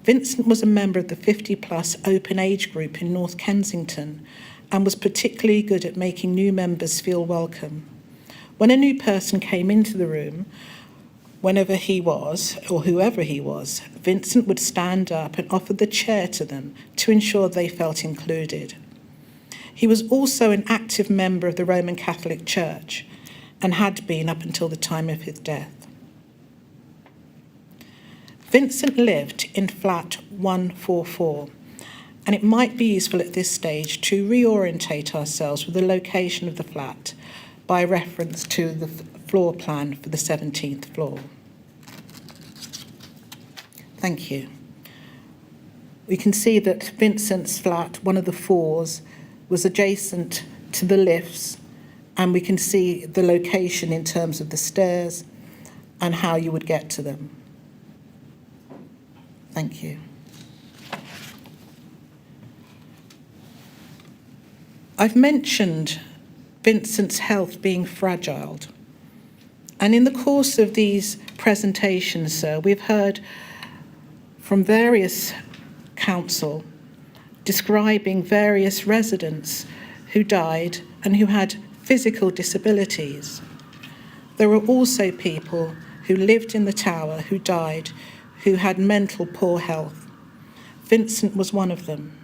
Vincent was a member of the 50-plus open age group in North Kensington and was particularly good at making new members feel welcome. When a new person came into the room, whenever he was, or whoever he was, Vincent would stand up and offer the chair to them to ensure they felt included. He was also an active member of the Roman Catholic Church and had been up until the time of his death. Vincent lived in flat 144, and it might be useful at this stage to reorientate ourselves with the location of the flat by reference to the floor plan for the 17th floor. Thank you. We can see that Vincent's flat, one of the floors, was adjacent to the lifts, and we can see the location in terms of the stairs and how you would get to them. Thank you. I've mentioned Vincent's health being fragile, and in the course of these presentations, sir, we've heard from various council describing various residents who died and who had physical disabilities. There were also people who lived in the tower who died who had mental poor health. Vincent was one of them.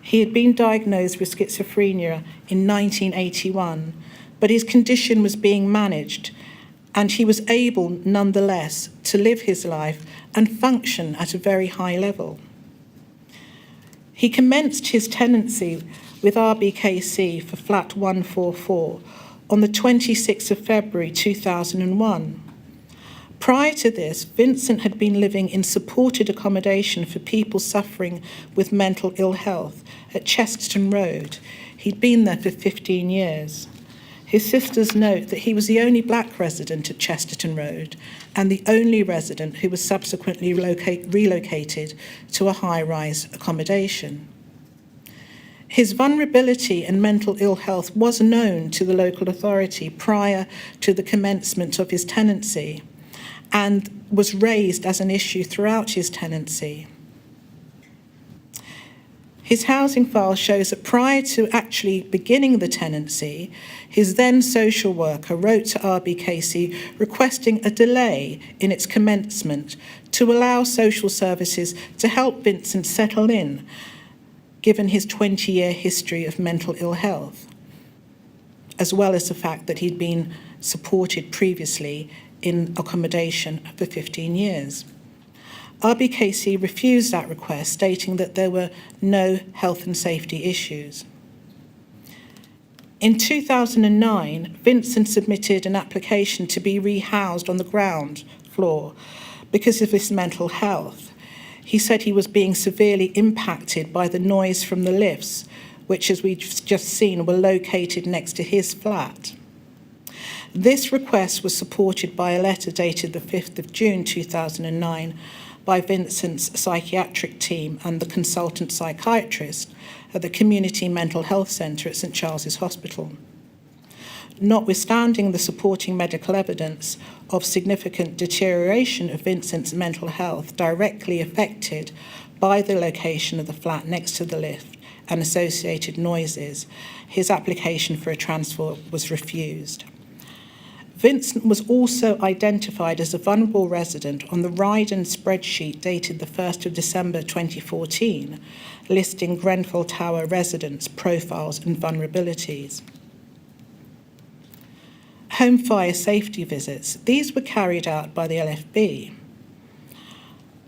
He had been diagnosed with schizophrenia in 1981, but his condition was being managed, and he was able, nonetheless, to live his life and function at a very high level. He commenced his tenancy with RBKC for flat 144 on the 26th of February 2001. Prior to this, Vincent had been living in supported accommodation for people suffering with mental ill health at Chesterton Road. He'd been there for 15 years. His sisters note that he was the only black resident at Chesterton Road and the only resident who was subsequently relocated to a high-rise accommodation. His vulnerability and mental ill health was known to the local authority prior to the commencement of his tenancy and was raised as an issue throughout his tenancy. His housing file shows that prior to actually beginning the tenancy, his then social worker wrote to RBKC requesting a delay in its commencement to allow social services to help Vincent settle in, given his 20-year history of mental ill health, as well as the fact that he'd been supported previously in accommodation for 15 years. RBKC refused that request, stating that there were no health and safety issues. In 2009, Vincent submitted an application to be rehoused on the ground floor because of his mental health. He said he was being severely impacted by the noise from the lifts, which, as we've just seen, were located next to his flat. This request was supported by a letter dated the 5th of June 2009 by Vincent's psychiatric team and the consultant psychiatrist at the Community Mental Health Centre at St Charles's Hospital. Notwithstanding the supporting medical evidence of significant deterioration of Vincent's mental health directly affected by the location of the flat next to the lift and associated noises, his application for a transfer was refused. Vincent was also identified as a vulnerable resident on the Ryden spreadsheet dated the 1st of December 2014, listing Grenfell Tower residents' profiles and vulnerabilities. Home fire safety visits. These were carried out by the LFB.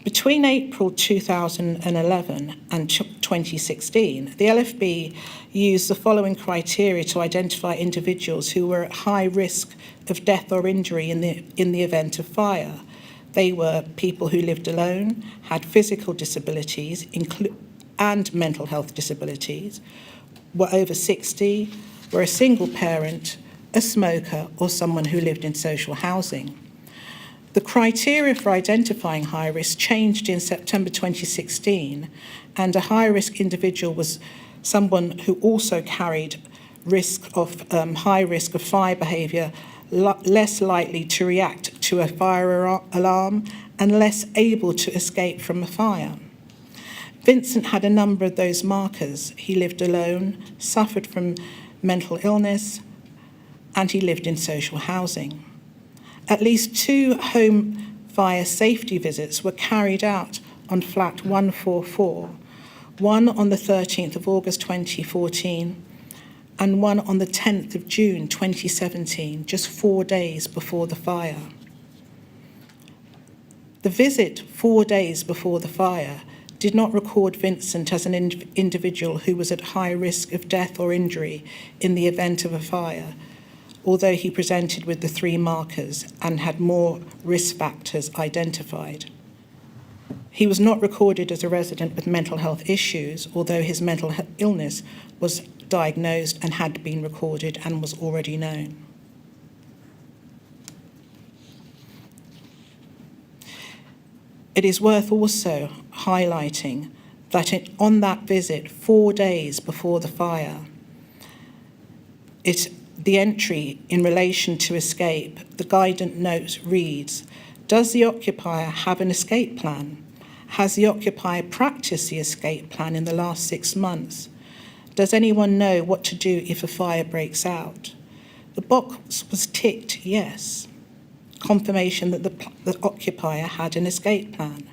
Between April 2011 and 2016, the LFB used the following criteria to identify individuals who were at high risk of death or injury in the event of fire. They were people who lived alone, had physical disabilities and mental health disabilities, were over 60, were a single parent, a smoker, or someone who lived in social housing. The criteria for identifying high risk changed in September 2016, and a high risk individual was someone who also carried high risk of fire behaviour, less likely to react to a fire alarm and less able to escape from a fire. Vincent had a number of those markers. He lived alone, suffered from mental illness, and he lived in social housing. At least 2 home fire safety visits were carried out on flat 144, one on the 13th of August 2014 and one on the 10th of June 2017, just 4 days before the fire. The visit 4 days before the fire did not record Vincent as an individual who was at high risk of death or injury in the event of a fire, although he presented with the 3 markers and had more risk factors identified. He was not recorded as a resident with mental health issues, although his mental illness was diagnosed and had been recorded and was already known. It is worth also highlighting that on that visit, 4 days before the fire, the entry in relation to escape, the guidance note reads, "Does the occupier have an escape plan? Has the occupier practiced the escape plan in the last 6 months? Does anyone know what to do if a fire breaks out?" The box was ticked yes. Confirmation that the occupier had an escape plan.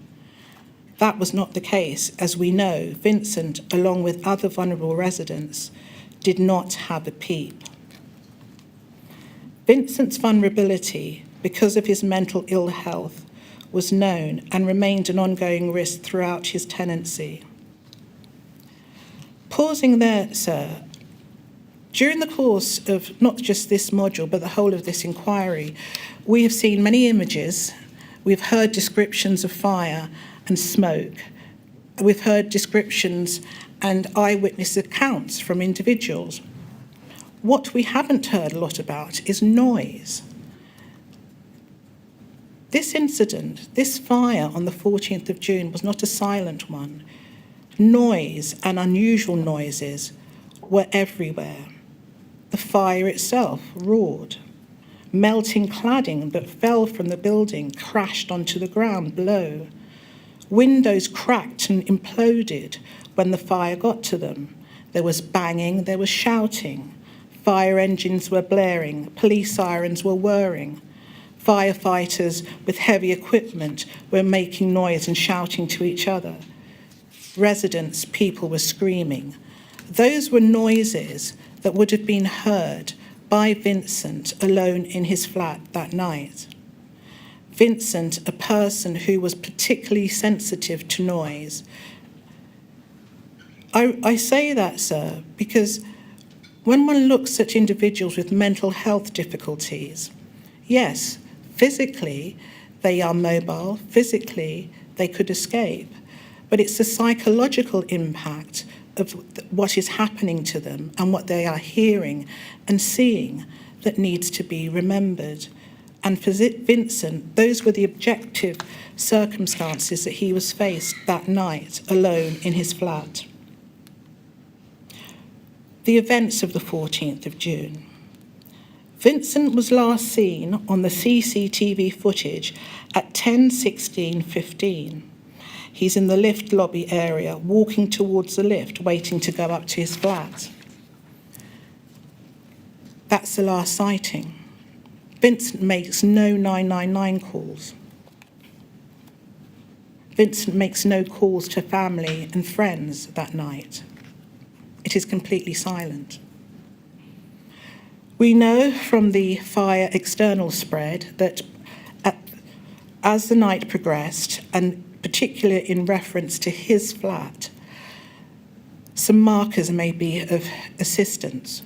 That was not the case, as we know Vincent, along with other vulnerable residents, did not have a PEEP. Vincent's vulnerability, because of his mental ill health, was known and remained an ongoing risk throughout his tenancy. Pausing there, sir, during the course of not just this module, but the whole of this inquiry, we have seen many images, we've heard descriptions of fire and smoke, we've heard descriptions and eyewitness accounts from individuals. What we haven't heard a lot about is noise. This incident, this fire on the 14th of June was not a silent one. Noise and unusual noises were everywhere. The fire itself roared. Melting cladding that fell from the building crashed onto the ground below. Windows cracked and imploded when the fire got to them. There was banging, there was shouting. Fire engines were blaring, police sirens were whirring. Firefighters with heavy equipment were making noise and shouting to each other. Residents, people were screaming. Those were noises that would have been heard by Vincent alone in his flat that night. Vincent, a person who was particularly sensitive to noise. I say that, sir, because when one looks at individuals with mental health difficulties, yes, physically they are mobile, physically they could escape, but it's the psychological impact of what is happening to them and what they are hearing and seeing that needs to be remembered. And for Vincent, those were the objective circumstances that he was faced that night alone in his flat. The events of the 14th of June. Vincent was last seen on the CCTV footage at 10:16:15. He's in the lift lobby area, walking towards the lift, waiting to go up to his flat. That's the last sighting. Vincent makes no 999 calls. Vincent makes no calls to family and friends that night. It is completely silent. We know from the fire external spread that as the night progressed, and particularly in reference to his flat, some markers may be of assistance.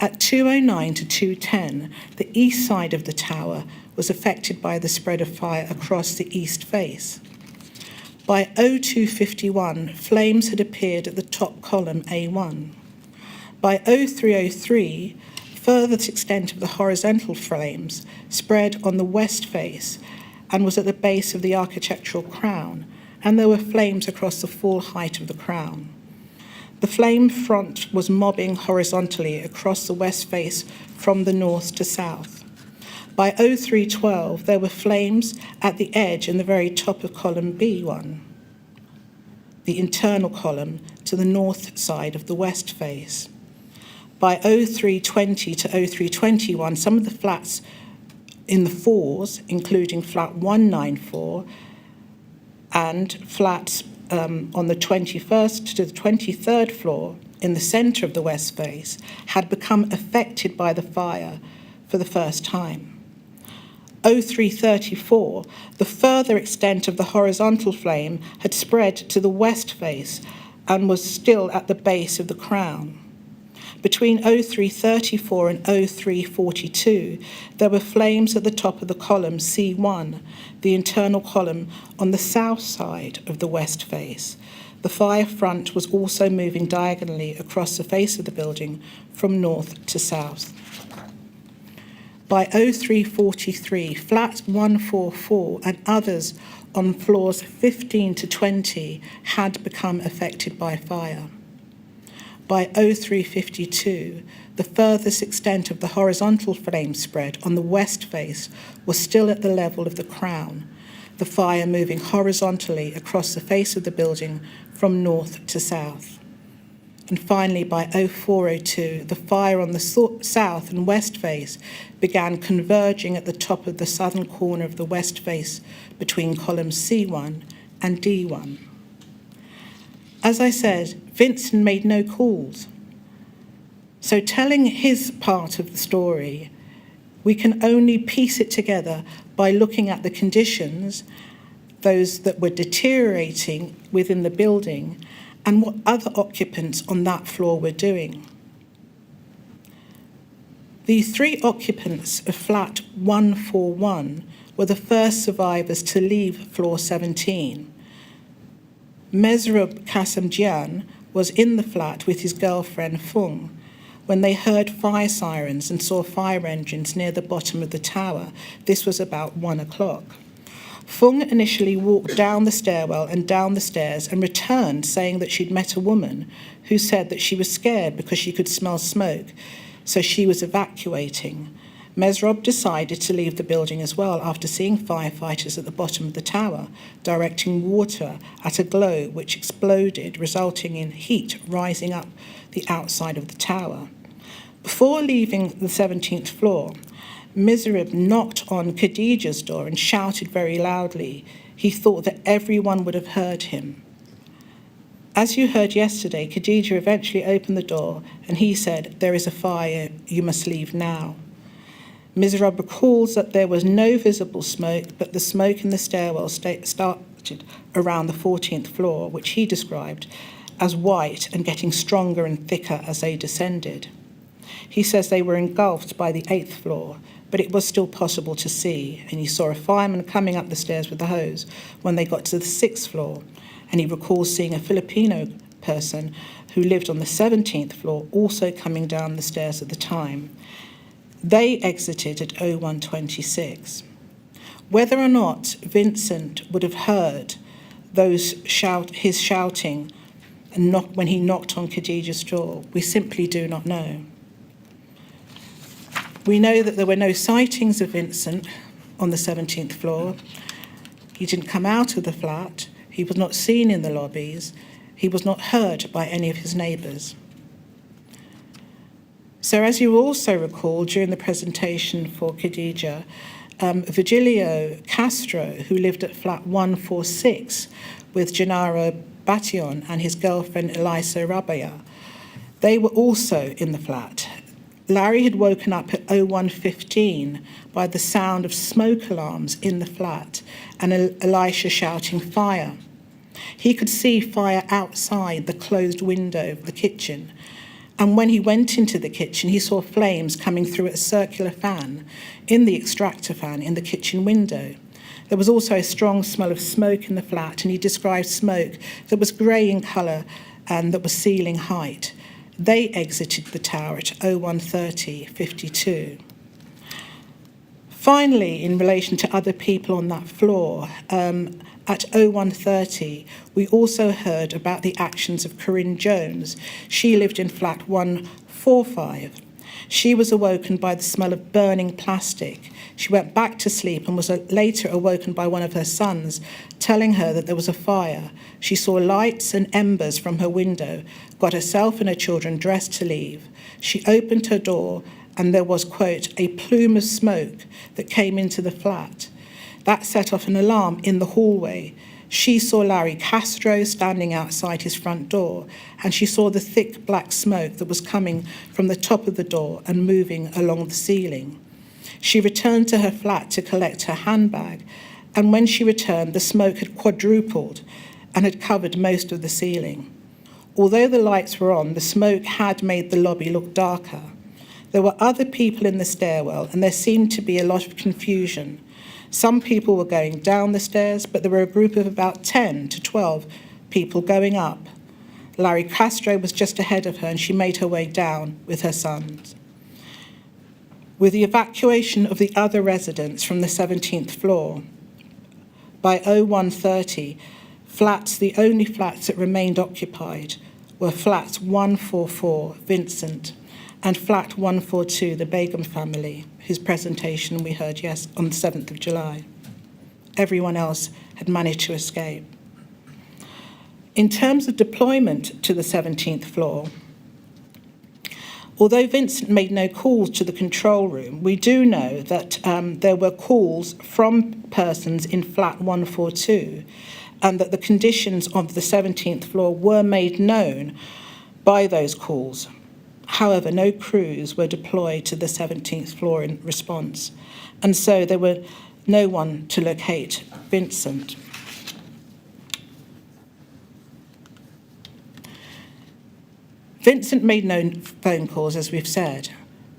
At 2:09 to 2:10, the east side of the tower was affected by the spread of fire across the east face. By 02:51, flames had appeared at the top column A1. By 03:03, further extent of the horizontal flames spread on the west face and was at the base of the architectural crown, and there were flames across the full height of the crown. The flame front was mobbing horizontally across the west face from the north to south. By 03:12, there were flames at the edge and the very top of column B1, the internal column to the north side of the west face. By 03:20 to 03:21, some of the flats in the fours, including flat 194 and flats on the 21st to the 23rd floor in the centre of the west face, had become affected by the fire for the first time. 0334, the further extent of the horizontal flame had spread to the west face and was still at the base of the crown. Between 0334 and 0342, there were flames at the top of the column C1, the internal column on the south side of the west face. The fire front was also moving diagonally across the face of the building from north to south. By 0343, flat 144 and others on floors 15 to 20 had become affected by fire. By 0352, the furthest extent of the horizontal flame spread on the west face was still at the level of the crown, the fire moving horizontally across the face of the building from north to south. And finally, by 0402, the fire on the south and west face began converging at the top of the southern corner of the west face between columns C1 and D1. As I said, Vincent made no calls. So telling his part of the story, we can only piece it together by looking at the conditions, those that were deteriorating within the building, and what other occupants on that floor were doing. The 3 occupants of flat 141 were the first survivors to leave floor 17. Mesrub Kasamjian was in the flat with his girlfriend Fung when they heard fire sirens and saw fire engines near the bottom of the tower. This was about 1 o'clock. Fung initially walked down the stairwell and down the stairs and returned saying that she'd met a woman who said that she was scared because she could smell smoke, so she was evacuating. Mesrub decided to leave the building as well after seeing firefighters at the bottom of the tower, directing water at a glow which exploded, resulting in heat rising up the outside of the tower. Before leaving the 17th floor, Mesrub knocked on Khadija's door and shouted very loudly. He thought that everyone would have heard him. As you heard yesterday, Khadija eventually opened the door and he said, "There is a fire, you must leave now." Mesrub recalls that there was no visible smoke, but the smoke in the stairwell started around the 14th floor, which he described as white and getting stronger and thicker as they descended. He says they were engulfed by the 8th floor, but it was still possible to see, and he saw a fireman coming up the stairs with a hose when they got to the 6th floor, and he recalls seeing a Filipino person who lived on the 17th floor also coming down the stairs at the time. They exited at 0126. Whether or not Vincent would have heard his shouting and when he knocked on Khadija's door, we simply do not know. We know that there were no sightings of Vincent on the 17th floor. He didn't come out of the flat. He was not seen in the lobbies. He was not heard by any of his neighbours. So as you also recall during the presentation for Khadija, Virgilio Castro, who lived at flat 146 with Gennaro Bation and his girlfriend Elisa Rabaya, they were also in the flat. Larry had woken up at 01:15 by the sound of smoke alarms in the flat and Elisha shouting fire. He could see fire outside the closed window of the kitchen, and when he went into the kitchen, he saw flames coming through a circular fan in the extractor fan in the kitchen window. There was also a strong smell of smoke in the flat, and he described smoke that was grey in colour and that was ceiling height. They exited the tower at 01:30:52. Finally, in relation to other people on that floor, at 01:30, we also heard about the actions of Corrine Jones. She lived in flat 145. She was awoken by the smell of burning plastic. She went back to sleep and was later awoken by one of her sons, telling her that there was a fire. She saw lights and embers from her window, got herself and her children dressed to leave. She opened her door and there was, quote, a plume of smoke that came into the flat. That set off an alarm in the hallway. She saw Larry Castro standing outside his front door, and she saw the thick black smoke that was coming from the top of the door and moving along the ceiling. She returned to her flat to collect her handbag, and when she returned, the smoke had quadrupled and had covered most of the ceiling. Although the lights were on, the smoke had made the lobby look darker. There were other people in the stairwell, and there seemed to be a lot of confusion. Some people were going down the stairs, but there were a group of about 10 to 12 people going up. Larry Castro was just ahead of her, and she made her way down with her sons. With the evacuation of the other residents from the 17th floor, by 01:30, the only flats that remained occupied were flats 144, Vincent, and flat 142, the Begum family, whose presentation we heard on the 7th of July. Everyone else had managed to escape. In terms of deployment to the 17th floor, although Vincent made no calls to the control room, we do know that there were calls from persons in flat 142, and that the conditions of the 17th floor were made known by those calls. However, no crews were deployed to the 17th floor in response, and so there were no one to locate Vincent. Vincent made no phone calls, as we've said,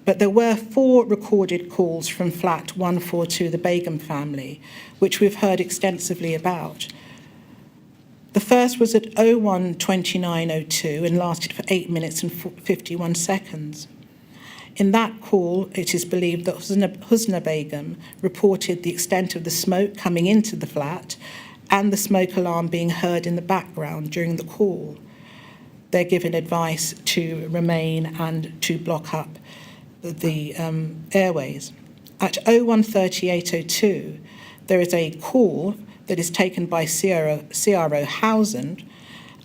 but there were 4 recorded calls from flat 142, the Begum family, which we've heard extensively about. The first was at 01:29:02 and lasted for 8 minutes and 51 seconds. In that call, it is believed that Husna Begum reported the extent of the smoke coming into the flat and the smoke alarm being heard in the background during the call. They're given advice to remain and to block up the airways. At 01:38:02, there is a call that is taken by CRO Housen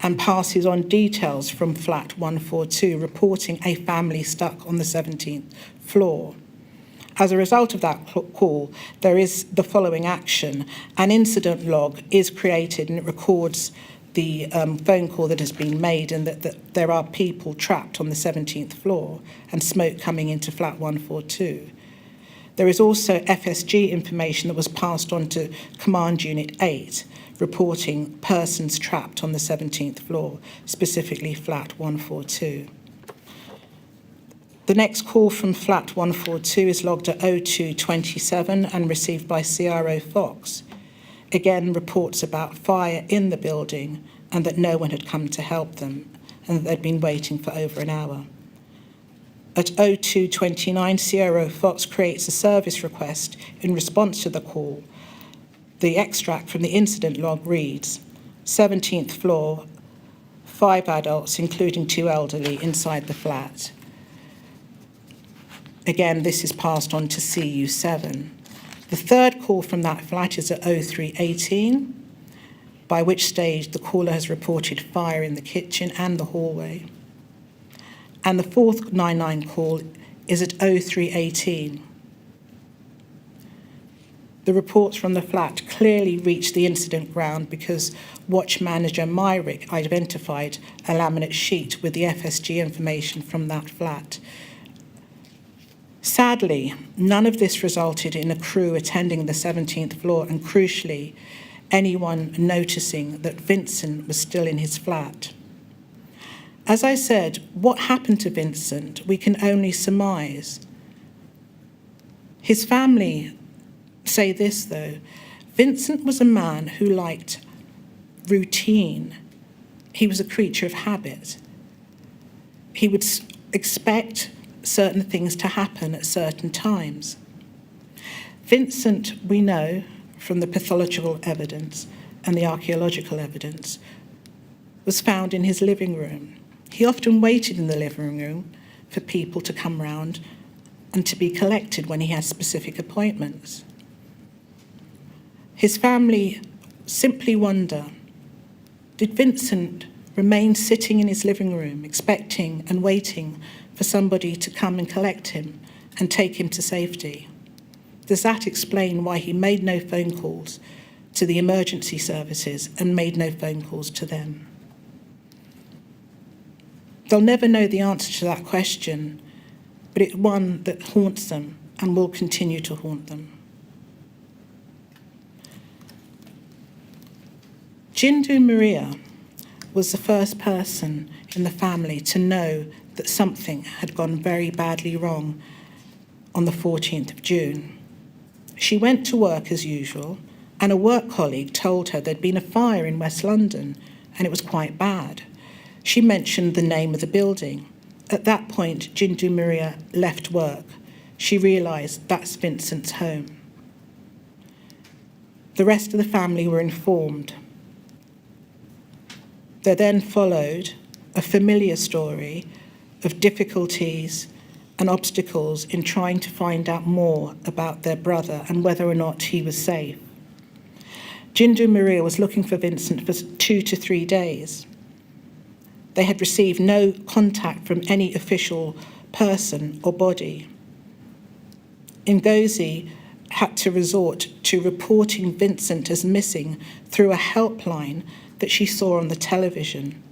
and passes on details from flat 142, reporting a family stuck on the 17th floor. As a result of that call, there is the following action. An incident log is created and it records the phone call that has been made and that there are people trapped on the 17th floor and smoke coming into flat 142. There is also FSG information that was passed on to Command Unit 8, reporting persons trapped on the 17th floor, specifically flat 142. The next call from flat 142 is logged at 02:27 and received by CRO Fox. Again, reports about fire in the building and that no one had come to help them and that they'd been waiting for over an hour. At 02:29, CRO Fox creates a service request in response to the call. The extract from the incident log reads, 17th floor, 5 adults, including 2 elderly, inside the flat. Again, this is passed on to CU7. The third call from that flat is at 03:18, by which stage the caller has reported fire in the kitchen and the hallway. And the fourth 99 call is at 03:18. The reports from the flat clearly reached the incident ground because watch manager Myrick identified a laminate sheet with the FSG information from that flat. Sadly, none of this resulted in a crew attending the 17th floor and, crucially, anyone noticing that Vincent was still in his flat. As I said, what happened to Vincent, we can only surmise. His family say this, though. Vincent was a man who liked routine. He was a creature of habit. He would expect certain things to happen at certain times. Vincent, we know from the pathological evidence and the archaeological evidence, was found in his living room. He often waited in the living room for people to come round and to be collected when he had specific appointments. His family simply wonder, did Vincent remain sitting in his living room, expecting and waiting for somebody to come and collect him and take him to safety? Does that explain why he made no phone calls to the emergency services and made no phone calls to them? They'll never know the answer to that question, but it's one that haunts them and will continue to haunt them. Jindu Maria was the first person in the family to know that something had gone very badly wrong on the 14th of June. She went to work as usual, and a work colleague told her there'd been a fire in West London and it was quite bad. She mentioned the name of the building. At that point, Jindu Maria left work. She realised that's Vincent's home. The rest of the family were informed. There then followed a familiar story of difficulties and obstacles in trying to find out more about their brother and whether or not he was safe. Jindu Maria was looking for Vincent for 2 to 3 days. They had received no contact from any official person or body. Ngozi had to resort to reporting Vincent as missing through a helpline that she saw on the television.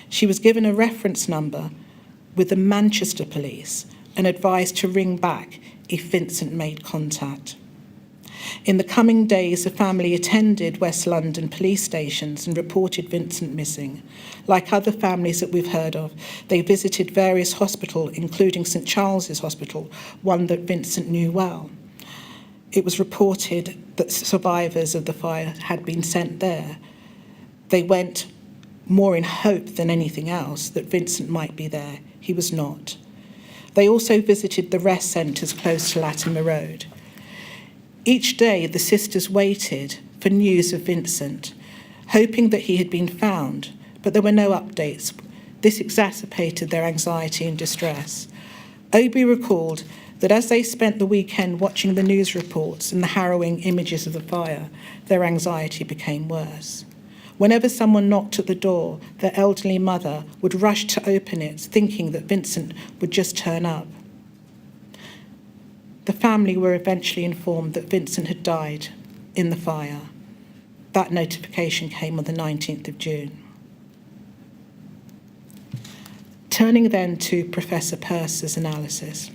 She was given a reference number with the Manchester police and advised to ring back if Vincent made contact. In the coming days, the family attended West London police stations and reported Vincent missing. Like other families that we've heard of, they visited various hospitals, including St Charles's Hospital, one that Vincent knew well. It was reported that survivors of the fire had been sent there. They went more in hope than anything else that Vincent might be there. He was not. They also visited the rest centres close to Latimer Road. Each day, the sisters waited for news of Vincent, hoping that he had been found, but there were no updates. This exacerbated their anxiety and distress. Obi recalled that as they spent the weekend watching the news reports and the harrowing images of the fire, their anxiety became worse. Whenever someone knocked at the door, their elderly mother would rush to open it, thinking that Vincent would just turn up. The family were eventually informed that Vincent had died in the fire. That notification came on the 19th of June. Turning then to Professor Perce's analysis.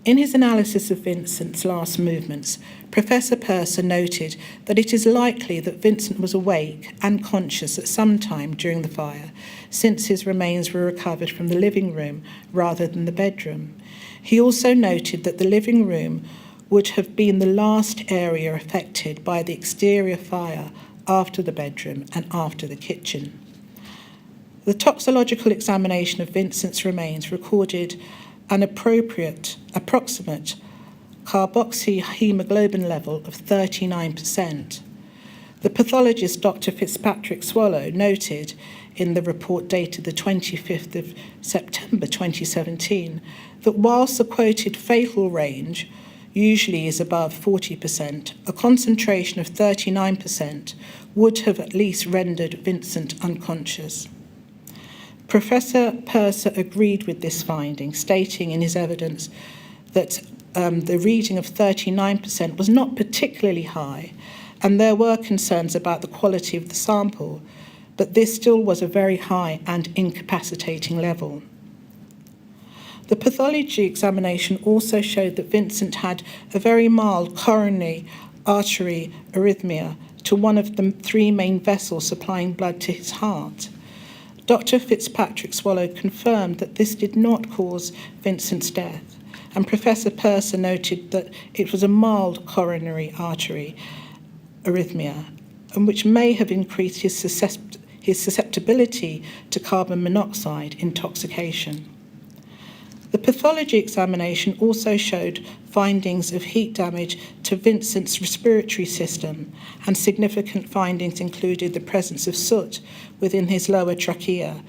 In his analysis of Vincent's last movements, Professor Perce noted that it is likely that Vincent was awake and conscious at some time during the fire, since his remains were recovered from the living room rather than the bedroom. He also noted that the living room would have been the last area affected by the exterior fire after the bedroom and after the kitchen. The toxicological examination of Vincent's remains recorded an approximate carboxyhemoglobin level of 39%. The pathologist, Dr. Fitzpatrick Swallow, noted in the report dated the 25th of September 2017 that whilst the quoted fatal range usually is above 40%, a concentration of 39% would have at least rendered Vincent unconscious. Professor Perce agreed with this finding, stating in his evidence that the reading of 39% was not particularly high, and there were concerns about the quality of the sample, but this still was a very high and incapacitating level. The pathology examination also showed that Vincent had a very mild coronary artery arrhythmia to one of the 3 main vessels supplying blood to his heart. Dr. Fitzpatrick Swallow confirmed that this did not cause Vincent's death, and Professor Perce noted that it was a mild coronary artery arrhythmia, and which may have increased his susceptibility to carbon monoxide intoxication. The pathology examination also showed findings of heat damage to Vincent's respiratory system, and significant findings included the presence of soot within his lower trachea.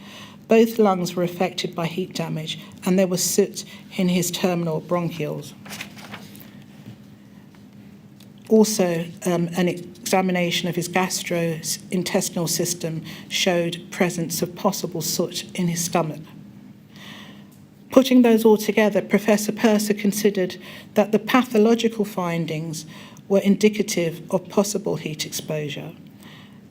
Both lungs were affected by heat damage, and there was soot in his terminal bronchioles. Also, an examination of his gastrointestinal system showed presence of possible soot in his stomach. Putting those all together, Professor Perce considered that the pathological findings were indicative of possible heat exposure.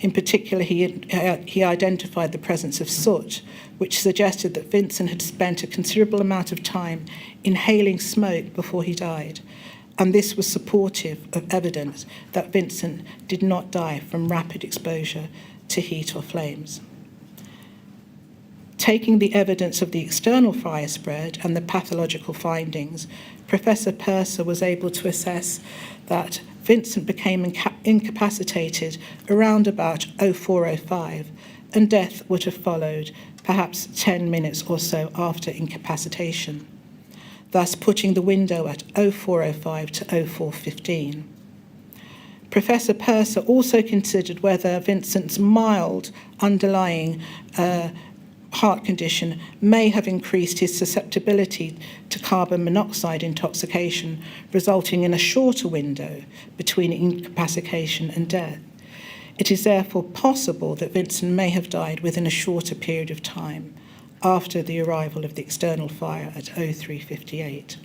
In particular, he identified the presence of soot, which suggested that Vincent had spent a considerable amount of time inhaling smoke before he died, and this was supportive of evidence that Vincent did not die from rapid exposure to heat or flames. Taking the evidence of the external fire spread and the pathological findings, Professor Perce was able to assess that Vincent became incapacitated around about 04:05, and death would have followed perhaps 10 minutes or so after incapacitation, thus putting the window at 04:05 to 04:15. Professor Perce also considered whether Vincent's mild underlying heart condition may have increased his susceptibility to carbon monoxide intoxication, resulting in a shorter window between incapacitation and death. It is therefore possible that Vincent may have died within a shorter period of time after the arrival of the external fire at 03:58.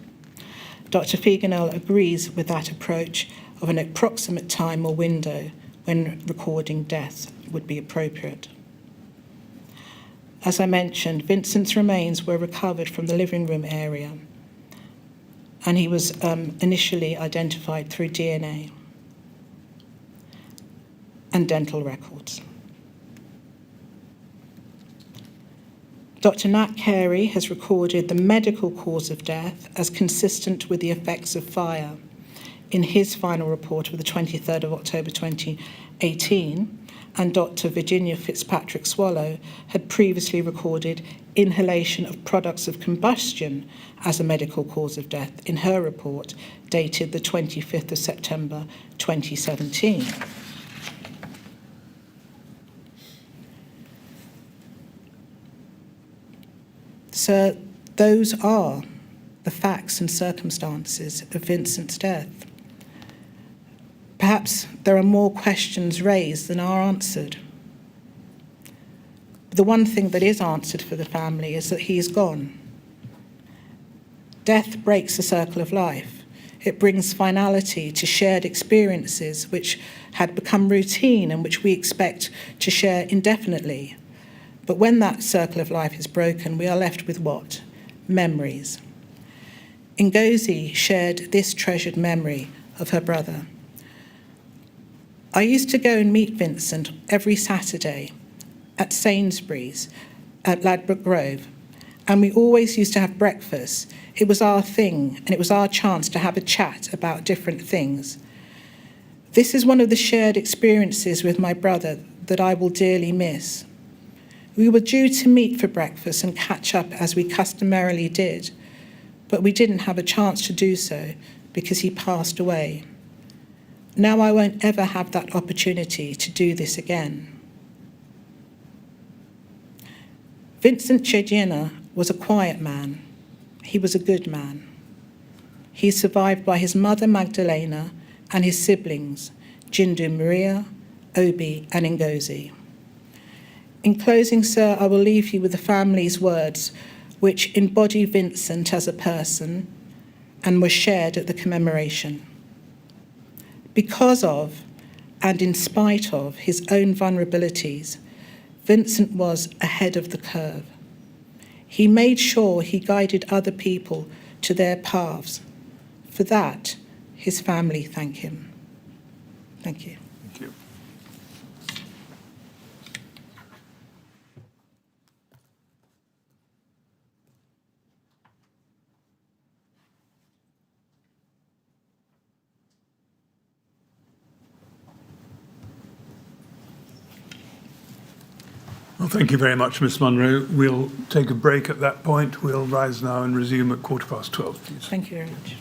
Dr. Figanel agrees with that approach of an approximate time or window when recording death would be appropriate. As I mentioned, Vincent's remains were recovered from the living room area, and he was initially identified through DNA and dental records. Dr. Nat Carey has recorded the medical cause of death as consistent with the effects of fire in his final report of the 23rd of October 2018, and Dr. Virginia Fitzpatrick Swallow had previously recorded inhalation of products of combustion as a medical cause of death in her report dated the 25th of September 2017. So those are the facts and circumstances of Vincent's death. Perhaps there are more questions raised than are answered. The one thing that is answered for the family is that he is gone. Death breaks the circle of life. It brings finality to shared experiences which had become routine and which we expect to share indefinitely. But when that circle of life is broken, we are left with what? Memories. Ngozi shared this treasured memory of her brother. I used to go and meet Vincent every Saturday at Sainsbury's at Ladbroke Grove, and we always used to have breakfast. It was our thing, and it was our chance to have a chat about different things. This is one of the shared experiences with my brother that I will dearly miss. We were due to meet for breakfast and catch up as we customarily did, but we didn't have a chance to do so because he passed away. Now I won't ever have that opportunity to do this again. Vincent Chiejina was a quiet man. He was a good man. He is survived by his mother Magdalena and his siblings, Jindu Maria, Obi, and Ngozi. In closing, sir, I will leave you with the family's words, which embody Vincent as a person and were shared at the commemoration. Because of, and in spite of, his own vulnerabilities, Vincent was ahead of the curve. He made sure he guided other people to their paths. For that, his family thank him. Thank you. Thank you. Well, thank you very much, Miss Munro. We'll take a break at that point. We'll rise now and resume at 12:15, please. Thank you very much.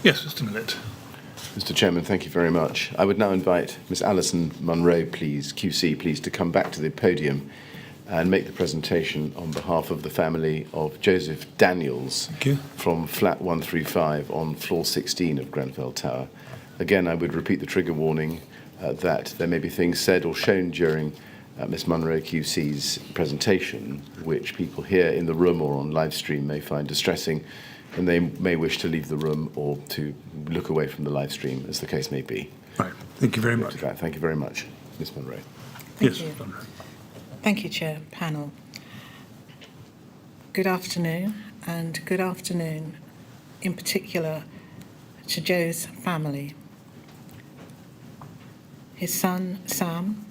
Yes, Mr. Millett. Mr. Chairman, thank you very much. I would now invite Ms. Alison Munro, please, QC, please, to come back to the podium and make the presentation on behalf of the family of Joseph Daniels from flat 135 on floor 16 of Grenfell Tower. Again, I would repeat the trigger warning that there may be things said or shown during Ms. Munro QC's presentation which people here in the room or on live stream may find distressing, and they may wish to leave the room or to look away from the live stream, as the case may be. Right. Thank you very much. Thank you very much, Ms. Munro. Yes, Ms. Munro. Thank you, Chair. Panel. Good afternoon, and good afternoon in particular to Joe's family. His son, Sam,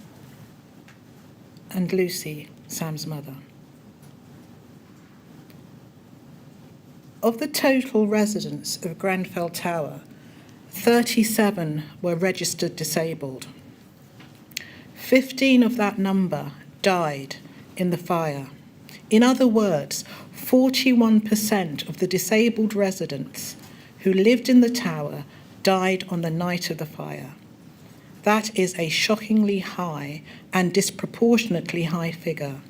and Lucy, Sam's mother. Of the total residents of Grenfell Tower, 37 were registered disabled. 15 of that number died in the fire. In other words, 41% of the disabled residents who lived in the tower died on the night of the fire. That is a shockingly high and disproportionately high figure.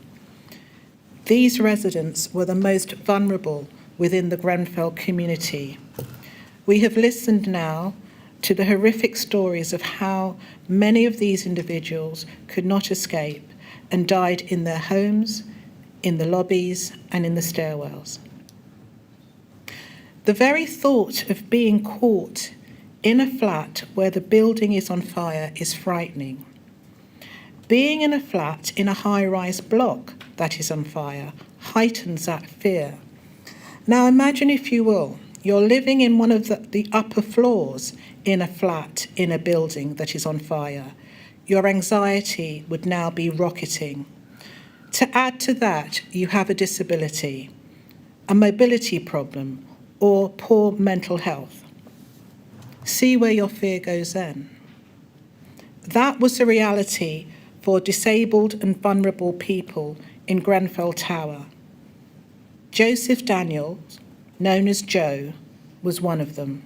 These residents were the most vulnerable within the Grenfell community. We have listened now to the horrific stories of how many of these individuals could not escape and died in their homes, in the lobbies, and in the stairwells. The very thought of being caught in a flat where the building is on fire is frightening. Being in a flat in a high-rise block that is on fire heightens that fear. Now imagine, if you will, you're living in one of the upper floors in a flat in a building that is on fire. Your anxiety would now be rocketing. To add to that, you have a disability, a mobility problem, or poor mental health. See where your fear goes then. That was the reality for disabled and vulnerable people in Grenfell Tower. Joseph Daniels, known as Joe, was one of them.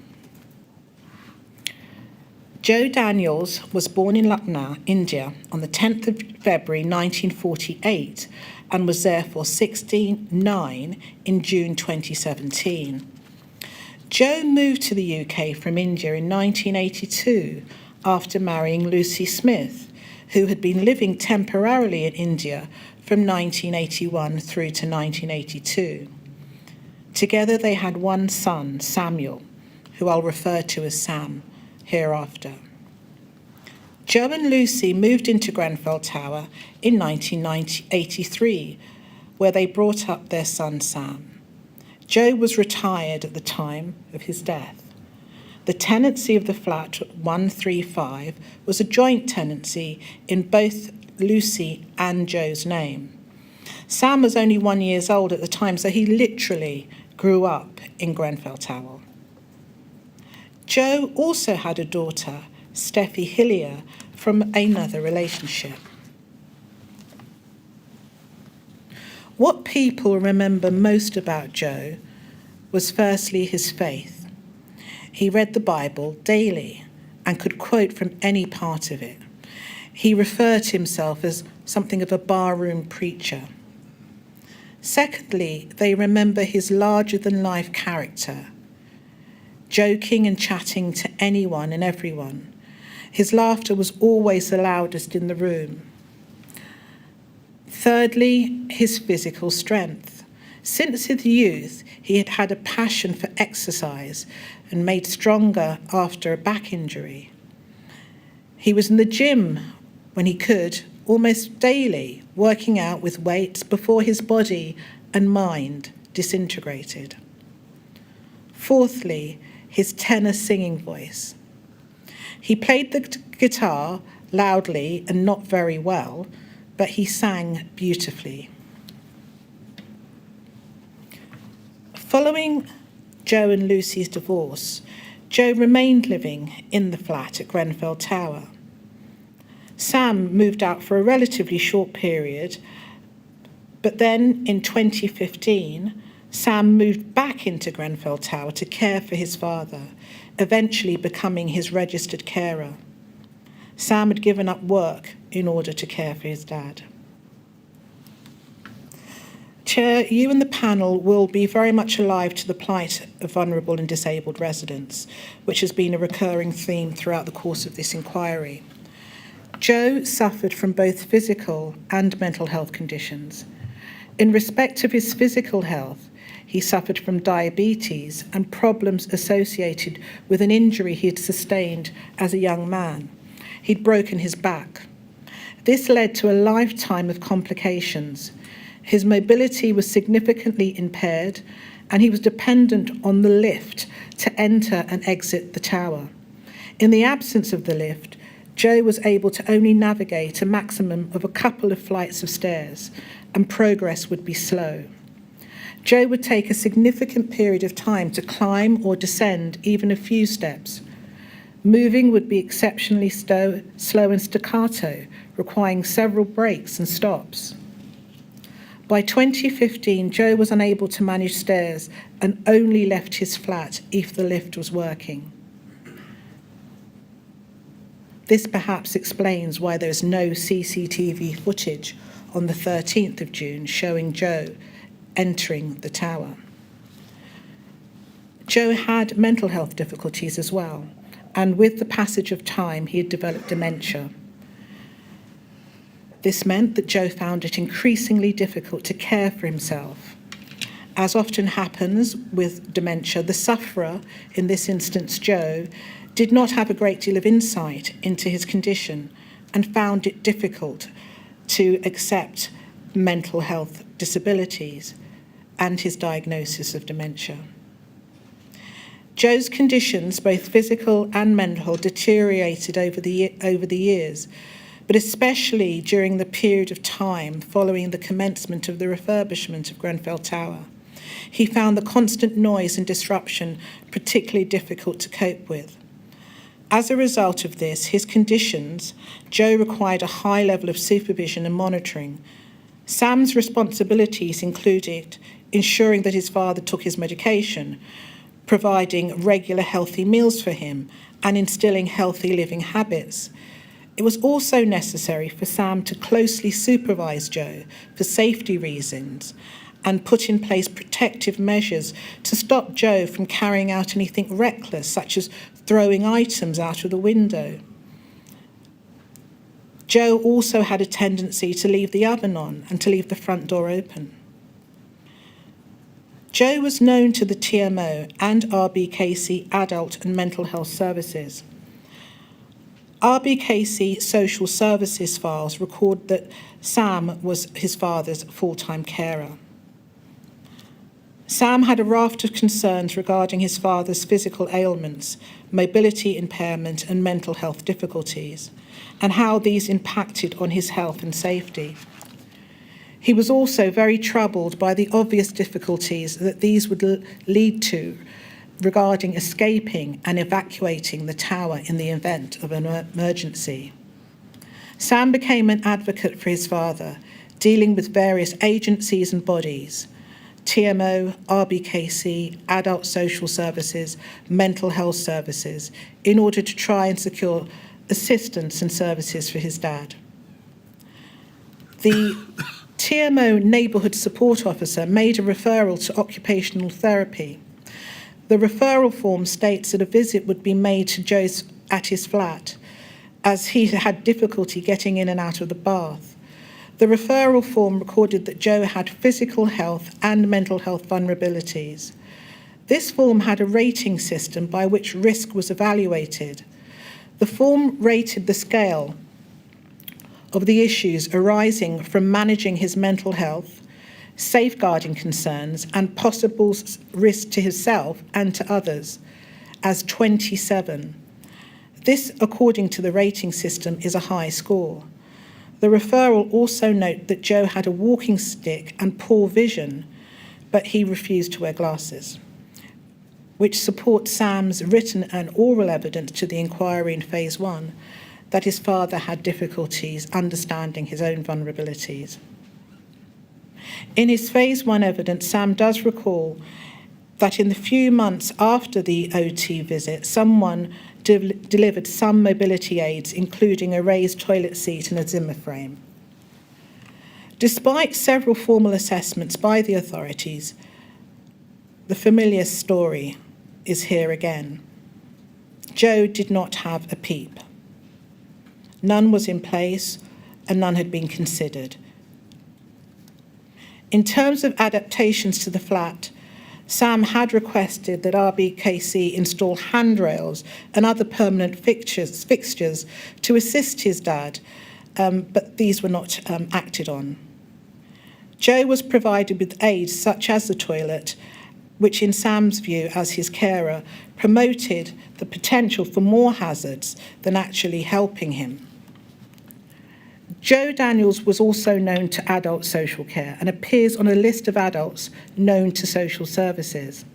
Joe Daniels was born in Lucknow, India, on the 10th of February 1948 and was therefore 69 in June 2017. Joe moved to the UK from India in 1982 after marrying Lucy Smith, who had been living temporarily in India from 1981 through to 1982. Together they had one son, Samuel, who I'll refer to as Sam hereafter. Joe and Lucy moved into Grenfell Tower in 1983, where they brought up their son Sam. Joe was retired at the time of his death. The tenancy of the flat 135 was a joint tenancy in both Lucy and Joe's name. Sam was only 1 year old at the time, so he literally grew up in Grenfell Tower. Joe also had a daughter, Steffi Hillier, from another relationship. What people remember most about Joe was firstly his faith. He read the Bible daily and could quote from any part of it. He referred to himself as something of a barroom preacher. Secondly, they remember his larger-than-life character, joking and chatting to anyone and everyone. His laughter was always the loudest in the room. Thirdly, his physical strength. Since his youth, he had had a passion for exercise and made stronger after a back injury. He was in the gym when he could, almost daily, working out with weights before his body and mind disintegrated. Fourthly, his tenor singing voice. He played the guitar loudly and not very well, but he sang beautifully. Following Joe and Lucy's divorce, Joe remained living in the flat at Grenfell Tower. Sam moved out for a relatively short period, but then in 2015, Sam moved back into Grenfell Tower to care for his father, eventually becoming his registered carer. Sam had given up work in order to care for his dad. Chair, you and the panel will be very much alive to the plight of vulnerable and disabled residents, which has been a recurring theme throughout the course of this inquiry. Joe suffered from both physical and mental health conditions. In respect of his physical health, he suffered from diabetes and problems associated with an injury he had sustained as a young man. He'd broken his back. This led to a lifetime of complications. His mobility was significantly impaired, and he was dependent on the lift to enter and exit the tower. In the absence of the lift, Joe was able to only navigate a maximum of a couple of flights of stairs, and progress would be slow. Joe would take a significant period of time to climb or descend even a few steps. Moving would be exceptionally slow and staccato, requiring several breaks and stops. By 2015, Joe was unable to manage stairs and only left his flat if the lift was working. This perhaps explains why there is no CCTV footage on the 13th of June showing Joe entering the tower. Joe had mental health difficulties as well, and with the passage of time, he had developed dementia. This meant that Joe found it increasingly difficult to care for himself. As often happens with dementia, the sufferer, in this instance Joe, did not have a great deal of insight into his condition and found it difficult to accept mental health disabilities and his diagnosis of dementia. Joe's conditions, both physical and mental, deteriorated over the years, but especially during the period of time following the commencement of the refurbishment of Grenfell Tower. He found the constant noise and disruption particularly difficult to cope with. As a result of this, his conditions, Joe required a high level of supervision and monitoring. Sam's responsibilities included ensuring that his father took his medication, providing regular healthy meals for him, and instilling healthy living habits. It was also necessary for Sam to closely supervise Joe for safety reasons and put in place protective measures to stop Joe from carrying out anything reckless, such as throwing items out of the window. Joe also had a tendency to leave the oven on and to leave the front door open. Joe was known to the TMO and RBKC Adult and Mental Health Services. RBKC Social Services files record that Sam was his father's full-time carer. Sam had a raft of concerns regarding his father's physical ailments, mobility impairment, and mental health difficulties, and how these impacted on his health and safety. He was also very troubled by the obvious difficulties that these would lead to regarding escaping and evacuating the tower in the event of an emergency. Sam became an advocate for his father, dealing with various agencies and bodies, TMO, RBKC, Adult Social Services, Mental Health Services, in order to try and secure assistance and services for his dad. The TMO Neighbourhood Support Officer made a referral to occupational therapy. The referral form states that a visit would be made to Joe at his flat, as he had difficulty getting in and out of the bath. The referral form recorded that Joe had physical health and mental health vulnerabilities. This form had a rating system by which risk was evaluated. The form rated the scale of the issues arising from managing his mental health, safeguarding concerns, and possible risk to himself and to others as 27. This, according to the rating system, is a high score. The referral also noted that Joe had a walking stick and poor vision, but he refused to wear glasses, which supports Sam's written and oral evidence to the inquiry in Phase 1 that his father had difficulties understanding his own vulnerabilities. In his phase 1 evidence, Sam does recall that in the few months after the OT visit, someone delivered some mobility aids, including a raised toilet seat and a Zimmer frame. Despite several formal assessments by the authorities, the familiar story is here again. Joe did not have a PEEP. None was in place and none had been considered. In terms of adaptations to the flat, Sam had requested that RBKC install handrails and other permanent fixtures to assist his dad, but these were not acted on. Joe was provided with aids such as the toilet, which in Sam's view, as his carer, promoted the potential for more hazards than actually helping him. Joe Daniels was also known to adult social care and appears on a list of adults known to social services.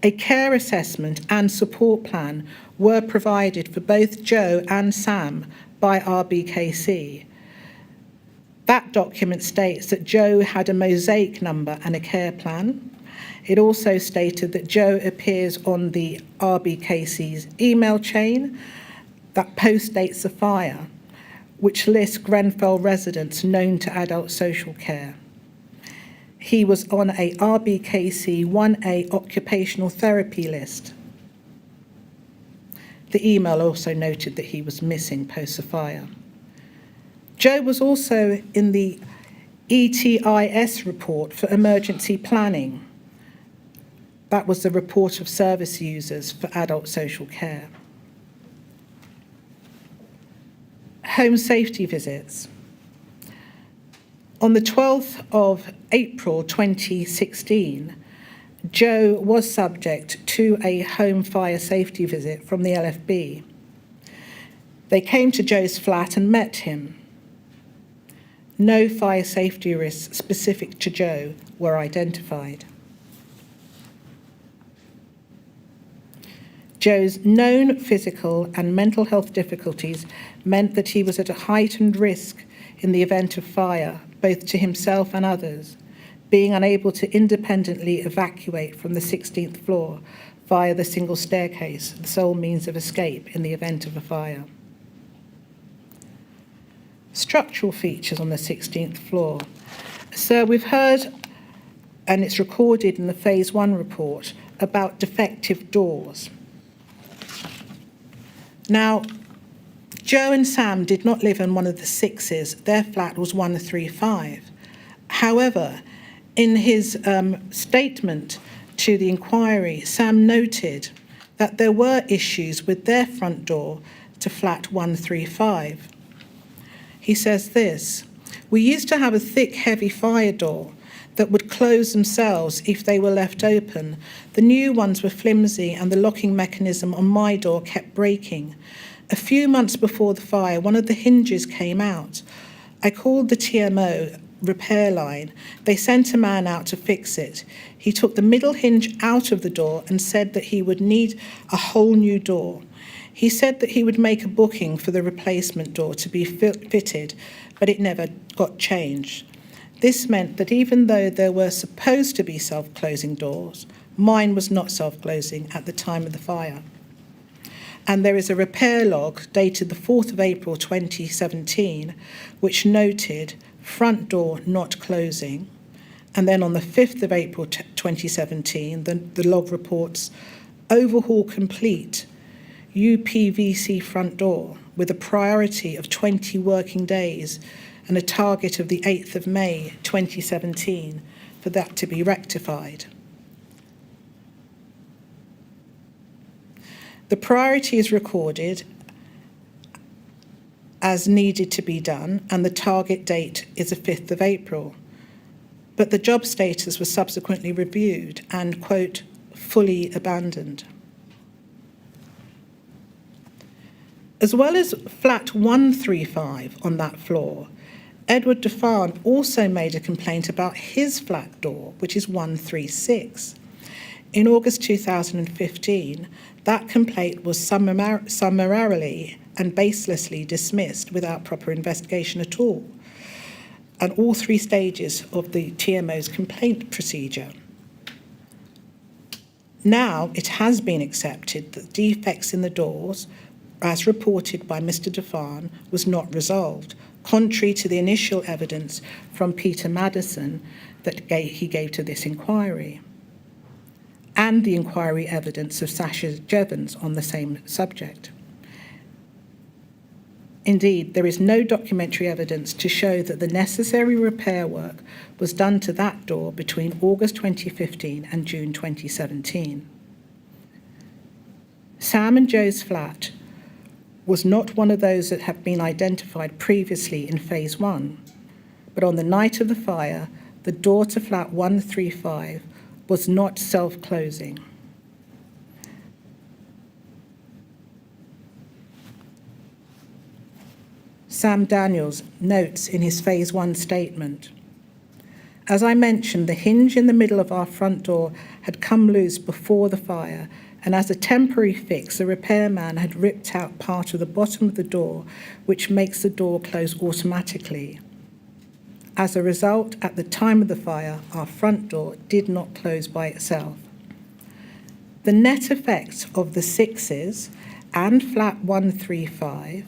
A care assessment and support plan were provided for both Joe and Sam by RBKC. That document states that Joe had a mosaic number and a care plan. It also stated that Joe appears on the RBKC's email chain that postdates the fire, which lists Grenfell residents known to adult social care. He was on a RBKC 1A occupational therapy list. The email also noted that he was missing post the fire. Joe was also in the ETIS report for emergency planning. That was the report of service users for adult social care. Home safety visits. On the 12th of April 2016, Joe was subject to a home fire safety visit from the LFB. They came to Joe's flat and met him. No fire safety risks specific to Joe were identified. Joe's known physical and mental health difficulties meant that he was at a heightened risk in the event of fire, both to himself and others, being unable to independently evacuate from the 16th floor via the single staircase, the sole means of escape in the event of a fire. Structural features on the 16th floor. So we've heard, and it's recorded in the Phase 1 report, about defective doors. Now, Joe and Sam did not live in one of the sixes. Their flat was 135. However, in his statement to the inquiry, Sam noted that there were issues with their front door to flat 135. He says this: "We used to have a thick, heavy fire door that would close themselves if they were left open. The new ones were flimsy and the locking mechanism on my door kept breaking. A few months before the fire, one of the hinges came out. I called the TMO repair line. They sent a man out to fix it. He took the middle hinge out of the door and said that he would need a whole new door. He said that he would make a booking for the replacement door to be fitted, but it never got changed. This meant that even though there were supposed to be self-closing doors, mine was not self-closing at the time of the fire." And there is a repair log dated the 4th of April 2017, which noted front door not closing. And then on the 5th of April 2017, the log reports overhaul complete, UPVC front door with a priority of 20 working days and a target of the 8th of May 2017 for that to be rectified. The priority is recorded as needed to be done, and the target date is the 5th of April. But the job status was subsequently reviewed and, quote, fully abandoned. As well as flat 135 on that floor, Edward Defan also made a complaint about his flat door, which is 136. In August 2015, that complaint was summarily and baselessly dismissed without proper investigation at all. and all three stages of the TMO's complaint procedure. Now it has been accepted that defects in the doors, as reported by Mr. Defan, was not resolved, contrary to the initial evidence from Peter Madison that he gave to this inquiry, and the inquiry evidence of Sasha Jevons on the same subject. Indeed, there is no documentary evidence to show that the necessary repair work was done to that door between August 2015 and June 2017. Sam and Joe's flat was not one of those that have been identified previously in Phase 1, but on the night of the fire, the door to flat 135 was not self-closing. Sam Daniels notes in his Phase 1 statement, "As I mentioned, the hinge in the middle of our front door had come loose before the fire, and as a temporary fix, the repairman had ripped out part of the bottom of the door, which makes the door close automatically. As a result, at the time of the fire, our front door did not close by itself. The net effect of the 6s and flat 135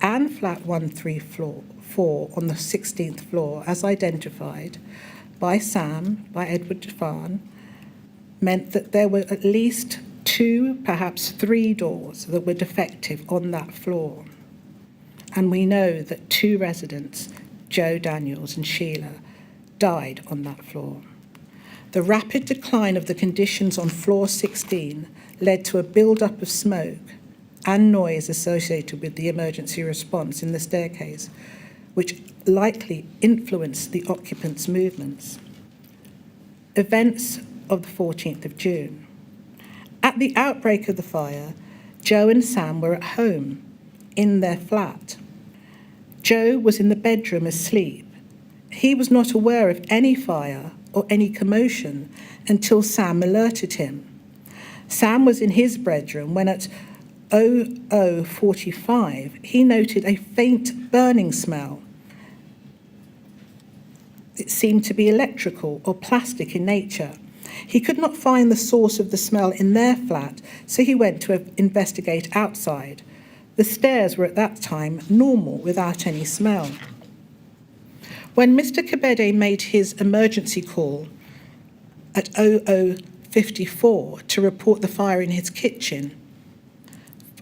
and flat 134 on the 16th floor, as identified by Sam, by Edward Defan, meant that there were at least 2, perhaps 3 doors that were defective on that floor. And we know that 2 residents, Joe Daniels and Sheila, died on that floor. The rapid decline of the conditions on floor 16 led to a build-up of smoke and noise associated with the emergency response in the staircase, which likely influenced the occupants' movements. Events of the 14th of June. At the outbreak of the fire, Joe and Sam were at home, in their flat. Joe was in the bedroom asleep. He was not aware of any fire or any commotion until Sam alerted him. Sam was in his bedroom when at 00:45 he noted a faint burning smell. It seemed to be electrical or plastic in nature. He could not find the source of the smell in their flat, so he went to investigate outside. The stairs were at that time normal, without any smell. When Mr. Kebede made his emergency call at 00:54 to report the fire in his kitchen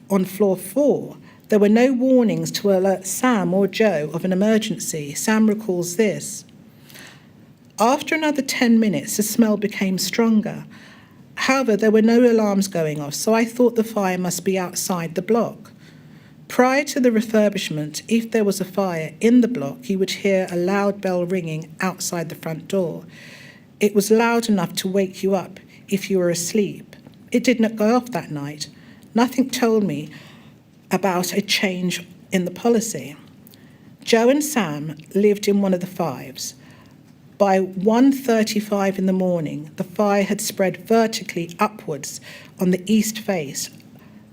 on floor 4, there were no warnings to alert Sam or Joe of an emergency. Sam recalls this. After another 10 minutes, the smell became stronger. However, there were no alarms going off, so I thought the fire must be outside the block. Prior to the refurbishment, if there was a fire in the block, you would hear a loud bell ringing outside the front door. It was loud enough to wake you up if you were asleep. It did not go off that night. Nothing told me about a change in the policy. Joe and Sam lived in one of the 5s. By 1:35 in the morning, the fire had spread vertically upwards on the east face,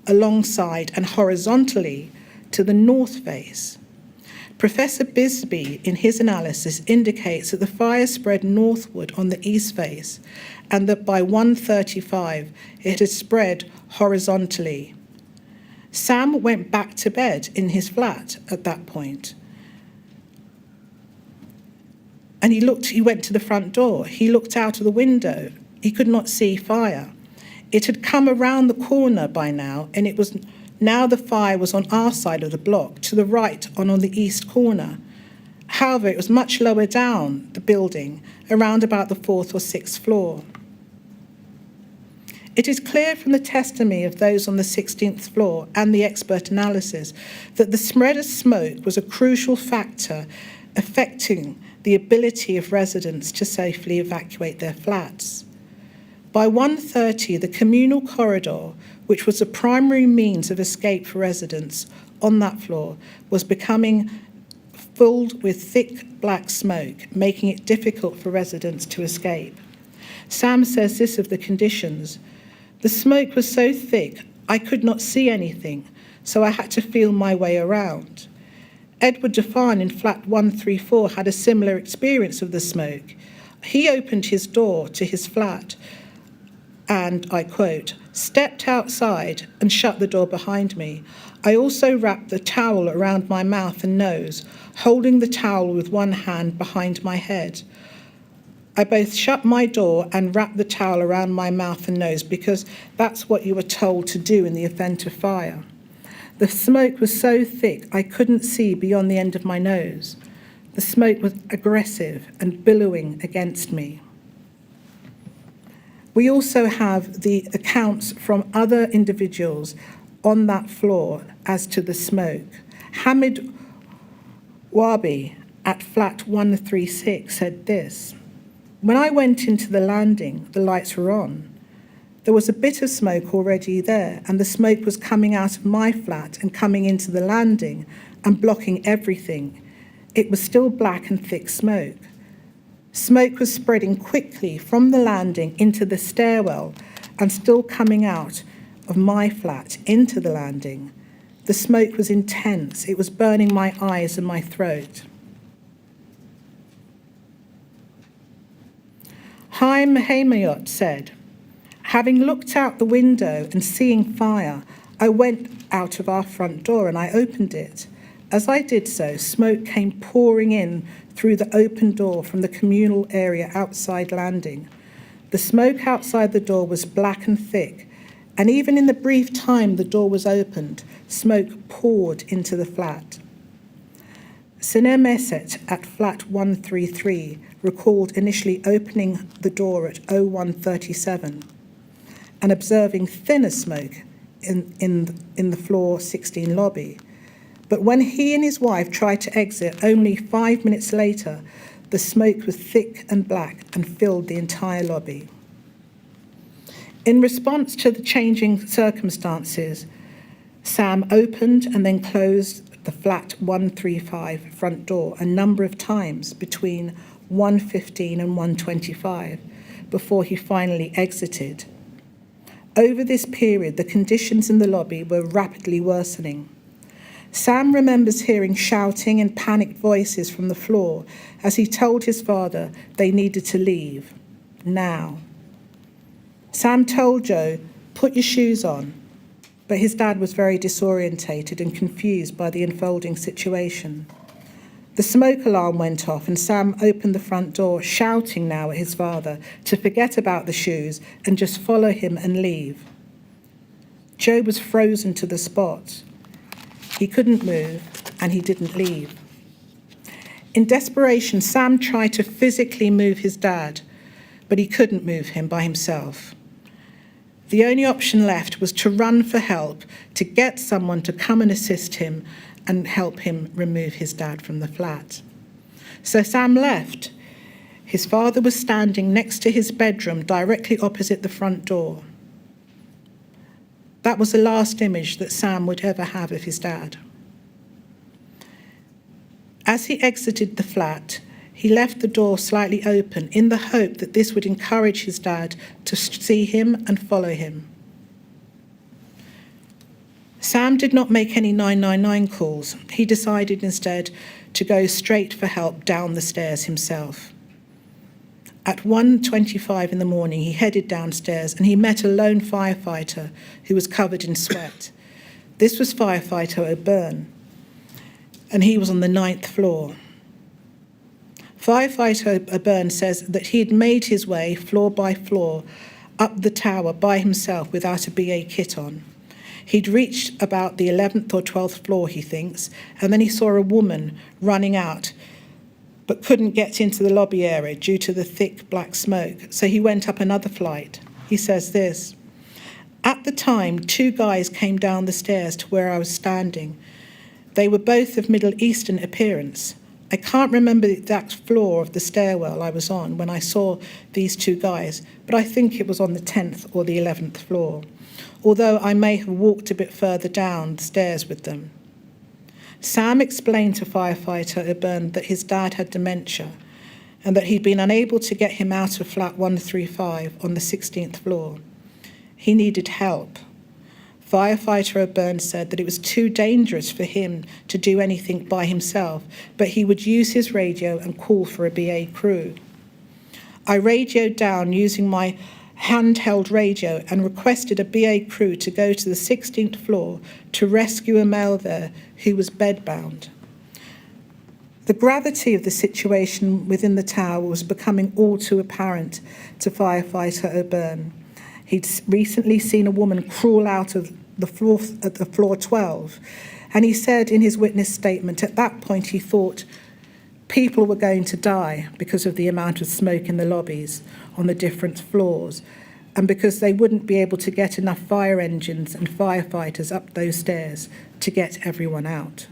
alongside and horizontally to the north face. Professor Bisbee, in his analysis, indicates that the fire spread northward on the east face and that by 1:35 it had spread horizontally. Sam went back to bed in his flat at that point. And he went to the front door. He looked out of the window. He could not see fire. It had come around the corner by now, and now the fire was on our side of the block, to the right on the east corner. However, it was much lower down the building, around about the 4th or 6th floor. It is clear from the testimony of those on the 16th floor and the expert analysis that the spread of smoke was a crucial factor affecting the ability of residents to safely evacuate their flats. By 1:30, the communal corridor, which was the primary means of escape for residents on that floor, was becoming filled with thick black smoke, making it difficult for residents to escape. Sam says this of the conditions. The smoke was so thick, I could not see anything, so I had to feel my way around. Edward Defan in flat 134 had a similar experience of the smoke. He opened his door to his flat and, I quote, stepped outside and shut the door behind me. I also wrapped the towel around my mouth and nose, holding the towel with one hand behind my head. I both shut my door and wrapped the towel around my mouth and nose because that's what you were told to do in the event of fire. The smoke was so thick I couldn't see beyond the end of my nose. The smoke was aggressive and billowing against me. We also have the accounts from other individuals on that floor as to the smoke. Hamid Wabi at flat 136 said this: "When I went into the landing, the lights were on. There was a bit of smoke already there, and the smoke was coming out of my flat and coming into the landing and blocking everything. It was still black and thick smoke. Smoke was spreading quickly from the landing into the stairwell and still coming out of my flat into the landing. The smoke was intense. It was burning my eyes and my throat." Haim Hamayot said, "Having looked out the window and seeing fire, I went out of our front door and I opened it. As I did so, smoke came pouring in through the open door from the communal area outside landing. The smoke outside the door was black and thick, and even in the brief time the door was opened, smoke poured into the flat." Siner Meset at flat 133 recalled initially opening the door at 0137 and observing thinner smoke in the floor 16 lobby. But when he and his wife tried to exit only 5 minutes later, the smoke was thick and black and filled the entire lobby. In response to the changing circumstances, Sam opened and then closed the flat 135 front door a number of times between 1:15 and 1:25 before he finally exited. Over this period, the conditions in the lobby were rapidly worsening. Sam remembers hearing shouting and panicked voices from the floor as he told his father they needed to leave, now. Sam told Joe, "Put your shoes on," but his dad was very disorientated and confused by the unfolding situation. The smoke alarm went off and Sam opened the front door, shouting now at his father to forget about the shoes and just follow him and leave. Joe was frozen to the spot. He couldn't move and he didn't leave. In desperation, Sam tried to physically move his dad, but he couldn't move him by himself. The only option left was to run for help, to get someone to come and assist him and help him remove his dad from the flat. So Sam left. His father was standing next to his bedroom, directly opposite the front door. That was the last image that Sam would ever have of his dad. As he exited the flat, he left the door slightly open in the hope that this would encourage his dad to see him and follow him. Sam did not make any 999 calls. He decided instead to go straight for help down the stairs himself. At 1:25 in the morning, he headed downstairs and he met a lone firefighter who was covered in sweat. This was firefighter O'Byrne, and he was on the 9th floor. Firefighter O'Byrne says that he had made his way floor by floor up the tower by himself without a BA kit on. He'd reached about the 11th or 12th floor, he thinks, and then he saw a woman running out but couldn't get into the lobby area due to the thick black smoke, so he went up another flight. He says this: "At the time, 2 guys came down the stairs to where I was standing. They were both of Middle Eastern appearance. I can't remember the exact floor of the stairwell I was on when I saw these 2 guys, but I think it was on the 10th or the 11th floor, although I may have walked a bit further down the stairs with them." Sam explained to firefighter O'Byrne that his dad had dementia and that he'd been unable to get him out of flat 135 on the 16th floor. He needed help. Firefighter O'Byrne said that it was too dangerous for him to do anything by himself, but he would use his radio and call for a BA crew. I radioed down using my handheld radio and requested a BA crew to go to the 16th floor to rescue a male there who was bedbound. The gravity of the situation within the tower was becoming all too apparent to Firefighter O'Byrne. He'd recently seen a woman crawl out of the floor at the floor 12, and he said in his witness statement at that point he thought people were going to die because of the amount of smoke in the lobbies on the different floors, and because they wouldn't be able to get enough fire engines and firefighters up those stairs to get everyone out.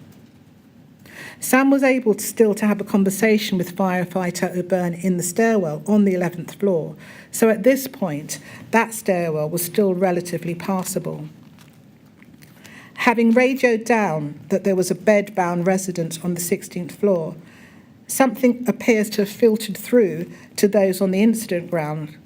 Sam was able to have a conversation with Firefighter O'Byrne in the stairwell on the 11th floor, so at this point, that stairwell was still relatively passable. Having radioed down that there was a bed-bound resident on the 16th floor, something appears to have filtered through to those on the incident ground,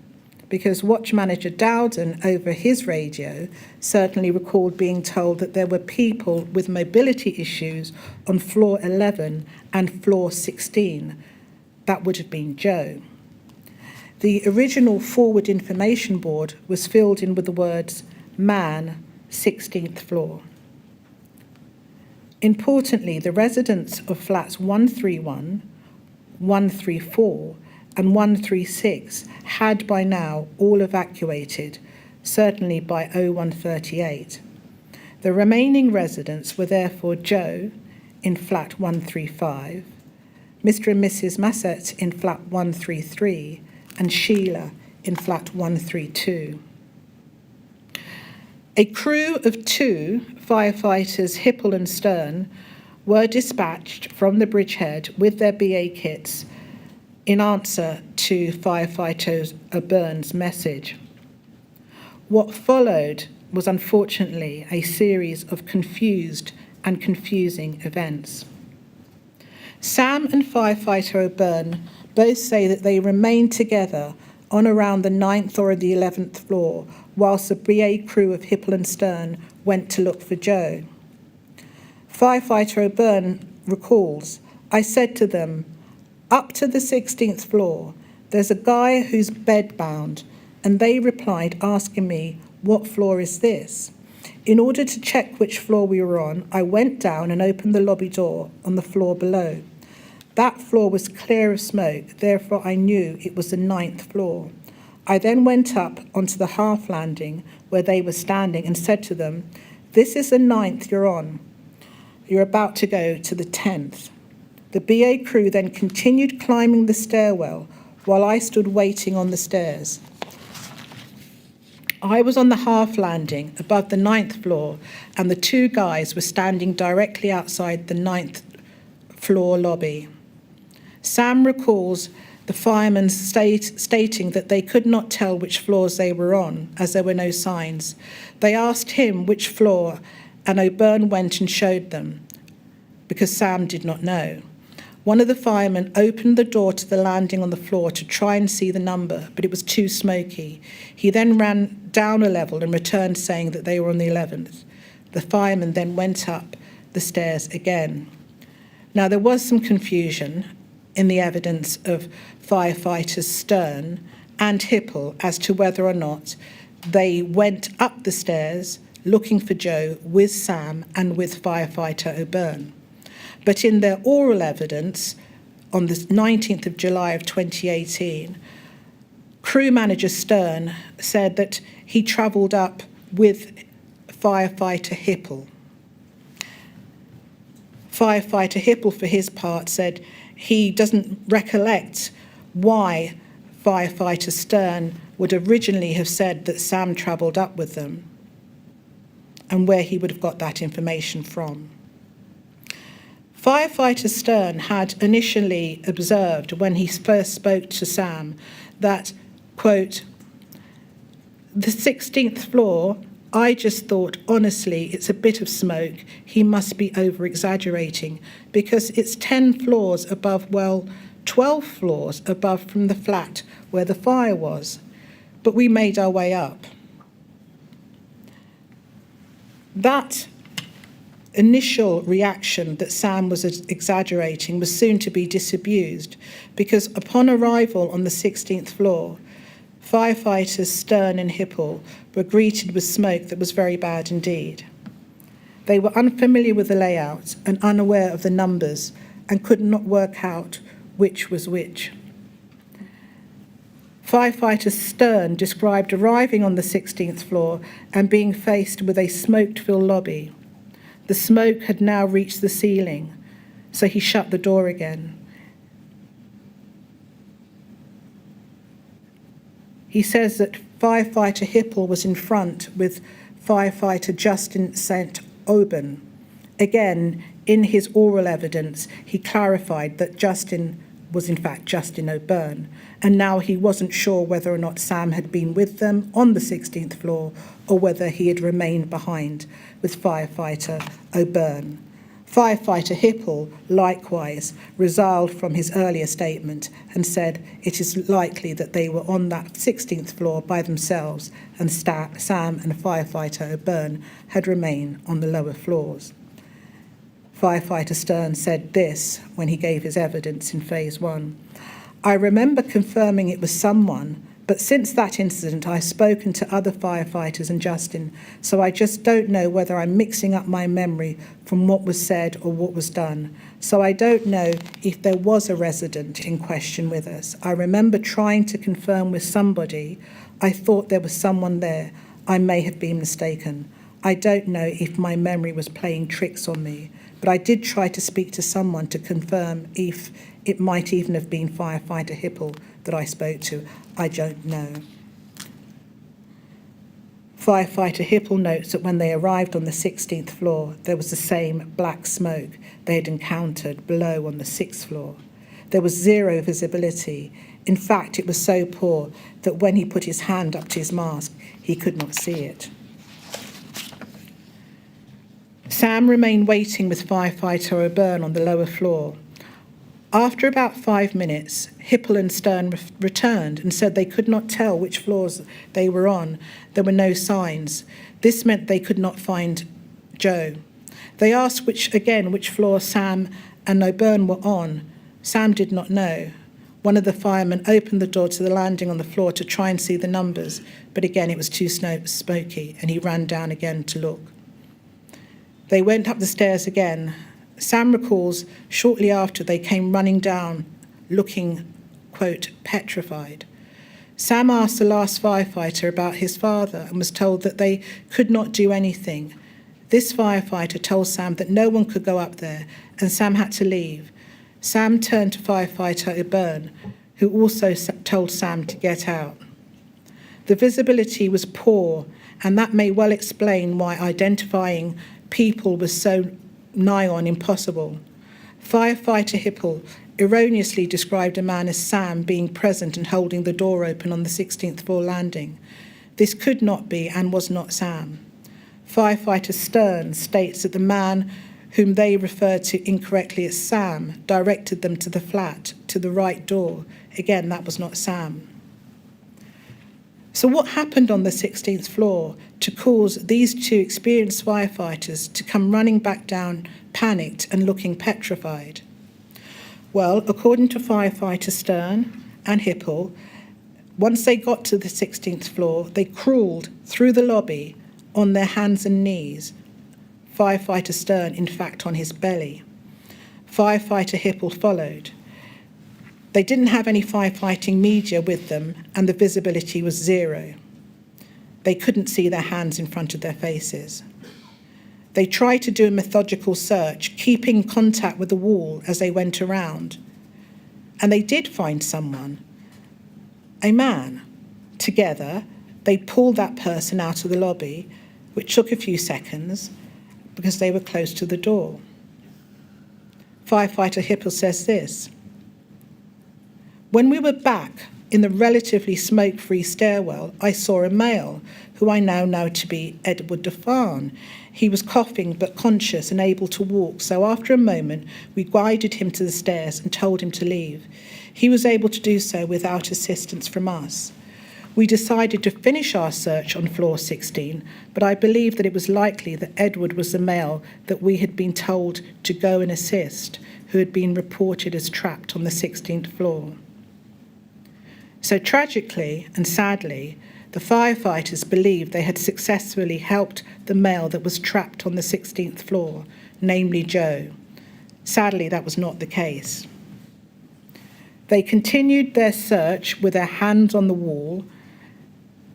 because Watch Manager Dowden, over his radio, certainly recalled being told that there were people with mobility issues on floor 11 and floor 16. That would have been Joe. The original forward information board was filled in with the words, "Man, 16th floor." Importantly, the residents of flats 131, 134, and 136 had by now all evacuated, certainly by 0138. The remaining residents were therefore Joe in flat 135, Mr. and Mrs. Massett in flat 133, and Sheila in flat 132. A crew of 2 firefighters, Hipple and Stern, were dispatched from the bridgehead with their BA kits in answer to Firefighter O'Byrne's message. What followed was unfortunately a series of confused and confusing events. Sam and Firefighter O'Byrne both say that they remained together on around the 9th or the 11th floor whilst the BA crew of Hipple and Stern went to look for Joe. Firefighter O'Byrne recalls, "I said to them, up to the 16th floor, there's a guy who's bedbound," and they replied asking me, "What floor is this?" In order to check which floor we were on, I went down and opened the lobby door on the floor below. That floor was clear of smoke, therefore I knew it was the 9th floor. I then went up onto the half landing where they were standing and said to them, "This is the 9th you're on. You're about to go to the 10th. The BA crew then continued climbing the stairwell while I stood waiting on the stairs. I was on the half landing above the 9th floor, and the 2 guys were standing directly outside the 9th floor lobby. Sam recalls the firemen stating that they could not tell which floors they were on, as there were no signs. They asked him which floor, and O'Byrne went and showed them, because Sam did not know. One of the firemen opened the door to the landing on the floor to try and see the number, but it was too smoky. He then ran down a level and returned saying that they were on the 11th. The fireman then went up the stairs again. Now, there was some confusion in the evidence of firefighters Stern and Hipple as to whether or not they went up the stairs looking for Joe with Sam and with firefighter O'Byrne. But in their oral evidence on the 19th of July of 2018, crew manager Stern said that he travelled up with firefighter Hipple. Firefighter Hipple, for his part, said he doesn't recollect why firefighter Stern would originally have said that Sam travelled up with them and where he would have got that information from. Firefighter Stern had initially observed when he first spoke to Sam that, quote, "The 16th floor, I just thought, honestly, it's a bit of smoke. He must be over-exaggerating because it's 10 floors above, 12 floors above from the flat where the fire was. But we made our way up." That initial reaction that Sam was exaggerating was soon to be disabused, because upon arrival on the 16th floor, firefighters Stern and Hipple were greeted with smoke that was very bad indeed. They were unfamiliar with the layout and unaware of the numbers and could not work out which was which. Firefighter Stern described arriving on the 16th floor and being faced with a smoke-filled lobby. The smoke had now reached the ceiling, so he shut the door again. He says that firefighter Hipple was in front with firefighter Justin St. Aubin. Again, in his oral evidence, he clarified that Justin was in fact Justin O'Byrne, and now he wasn't sure whether or not Sam had been with them on the 16th floor or whether he had remained behind with firefighter O'Byrne. Firefighter Hipple, likewise, resiled from his earlier statement and said it is likely that they were on that 16th floor by themselves and Sam and firefighter O'Byrne had remained on the lower floors. Firefighter Stern said this when he gave his evidence in Phase 1. I remember confirming it was someone, but since that incident I've spoken to other firefighters and Justin, so I just don't know whether I'm mixing up my memory from what was said or what was done. So I don't know if there was a resident in question with us. I remember trying to confirm with somebody. I thought there was someone there. I may have been mistaken. I don't know if my memory was playing tricks on me, but I did try to speak to someone to confirm if it might even have been firefighter Hipple that I spoke to. I don't know. Firefighter Hipple notes that when they arrived on the 16th floor, there was the same black smoke they had encountered below on the 6th floor. There was zero visibility. In fact, it was so poor that when he put his hand up to his mask, he could not see it. Sam remained waiting with firefighter O'Byrne on the lower floor. After about 5 minutes, Hipple and Stern returned and said they could not tell which floors they were on. There were no signs. This meant they could not find Joe. They asked which floor Sam and O'Byrne were on. Sam did not know. One of the firemen opened the door to the landing on the floor to try and see the numbers, but again it was too smoky, and he ran down again to look. They went up the stairs again. Sam recalls shortly after they came running down, looking, quote, petrified. Sam asked the last firefighter about his father and was told that they could not do anything. This firefighter told Sam that no one could go up there, and Sam had to leave. Sam turned to firefighter O'Byrne, who also told Sam to get out. The visibility was poor, and that may well explain why identifying people was so nigh on impossible. Firefighter Hipple erroneously described a man as Sam being present and holding the door open on the 16th floor landing. This could not be and was not Sam. Firefighter Stern states that the man whom they referred to incorrectly as Sam directed them to the flat, to the right door. Again, that was not Sam. So what happened on the 16th floor to cause these two experienced firefighters to come running back down, panicked and looking petrified? Well, according to firefighter Stern and Hipple, once they got to the 16th floor, they crawled through the lobby on their hands and knees. Firefighter Stern, in fact, on his belly. Firefighter Hipple followed. They didn't have any firefighting media with them, and the visibility was zero. They couldn't see their hands in front of their faces. They tried to do a methodical search, keeping contact with the wall as they went around. And they did find someone, a man. Together, they pulled that person out of the lobby, which took a few seconds because they were close to the door. Firefighter Hipple says this: when we were back in the relatively smoke-free stairwell, I saw a male, who I now know to be Edward Defarn. He was coughing but conscious and able to walk, so after a moment we guided him to the stairs and told him to leave. He was able to do so without assistance from us. We decided to finish our search on floor 16, but I believe that it was likely that Edward was the male that we had been told to go and assist, who had been reported as trapped on the 16th floor. So tragically and sadly, the firefighters believed they had successfully helped the male that was trapped on the 16th floor, namely Joe. Sadly, that was not the case. They continued their search with their hands on the wall,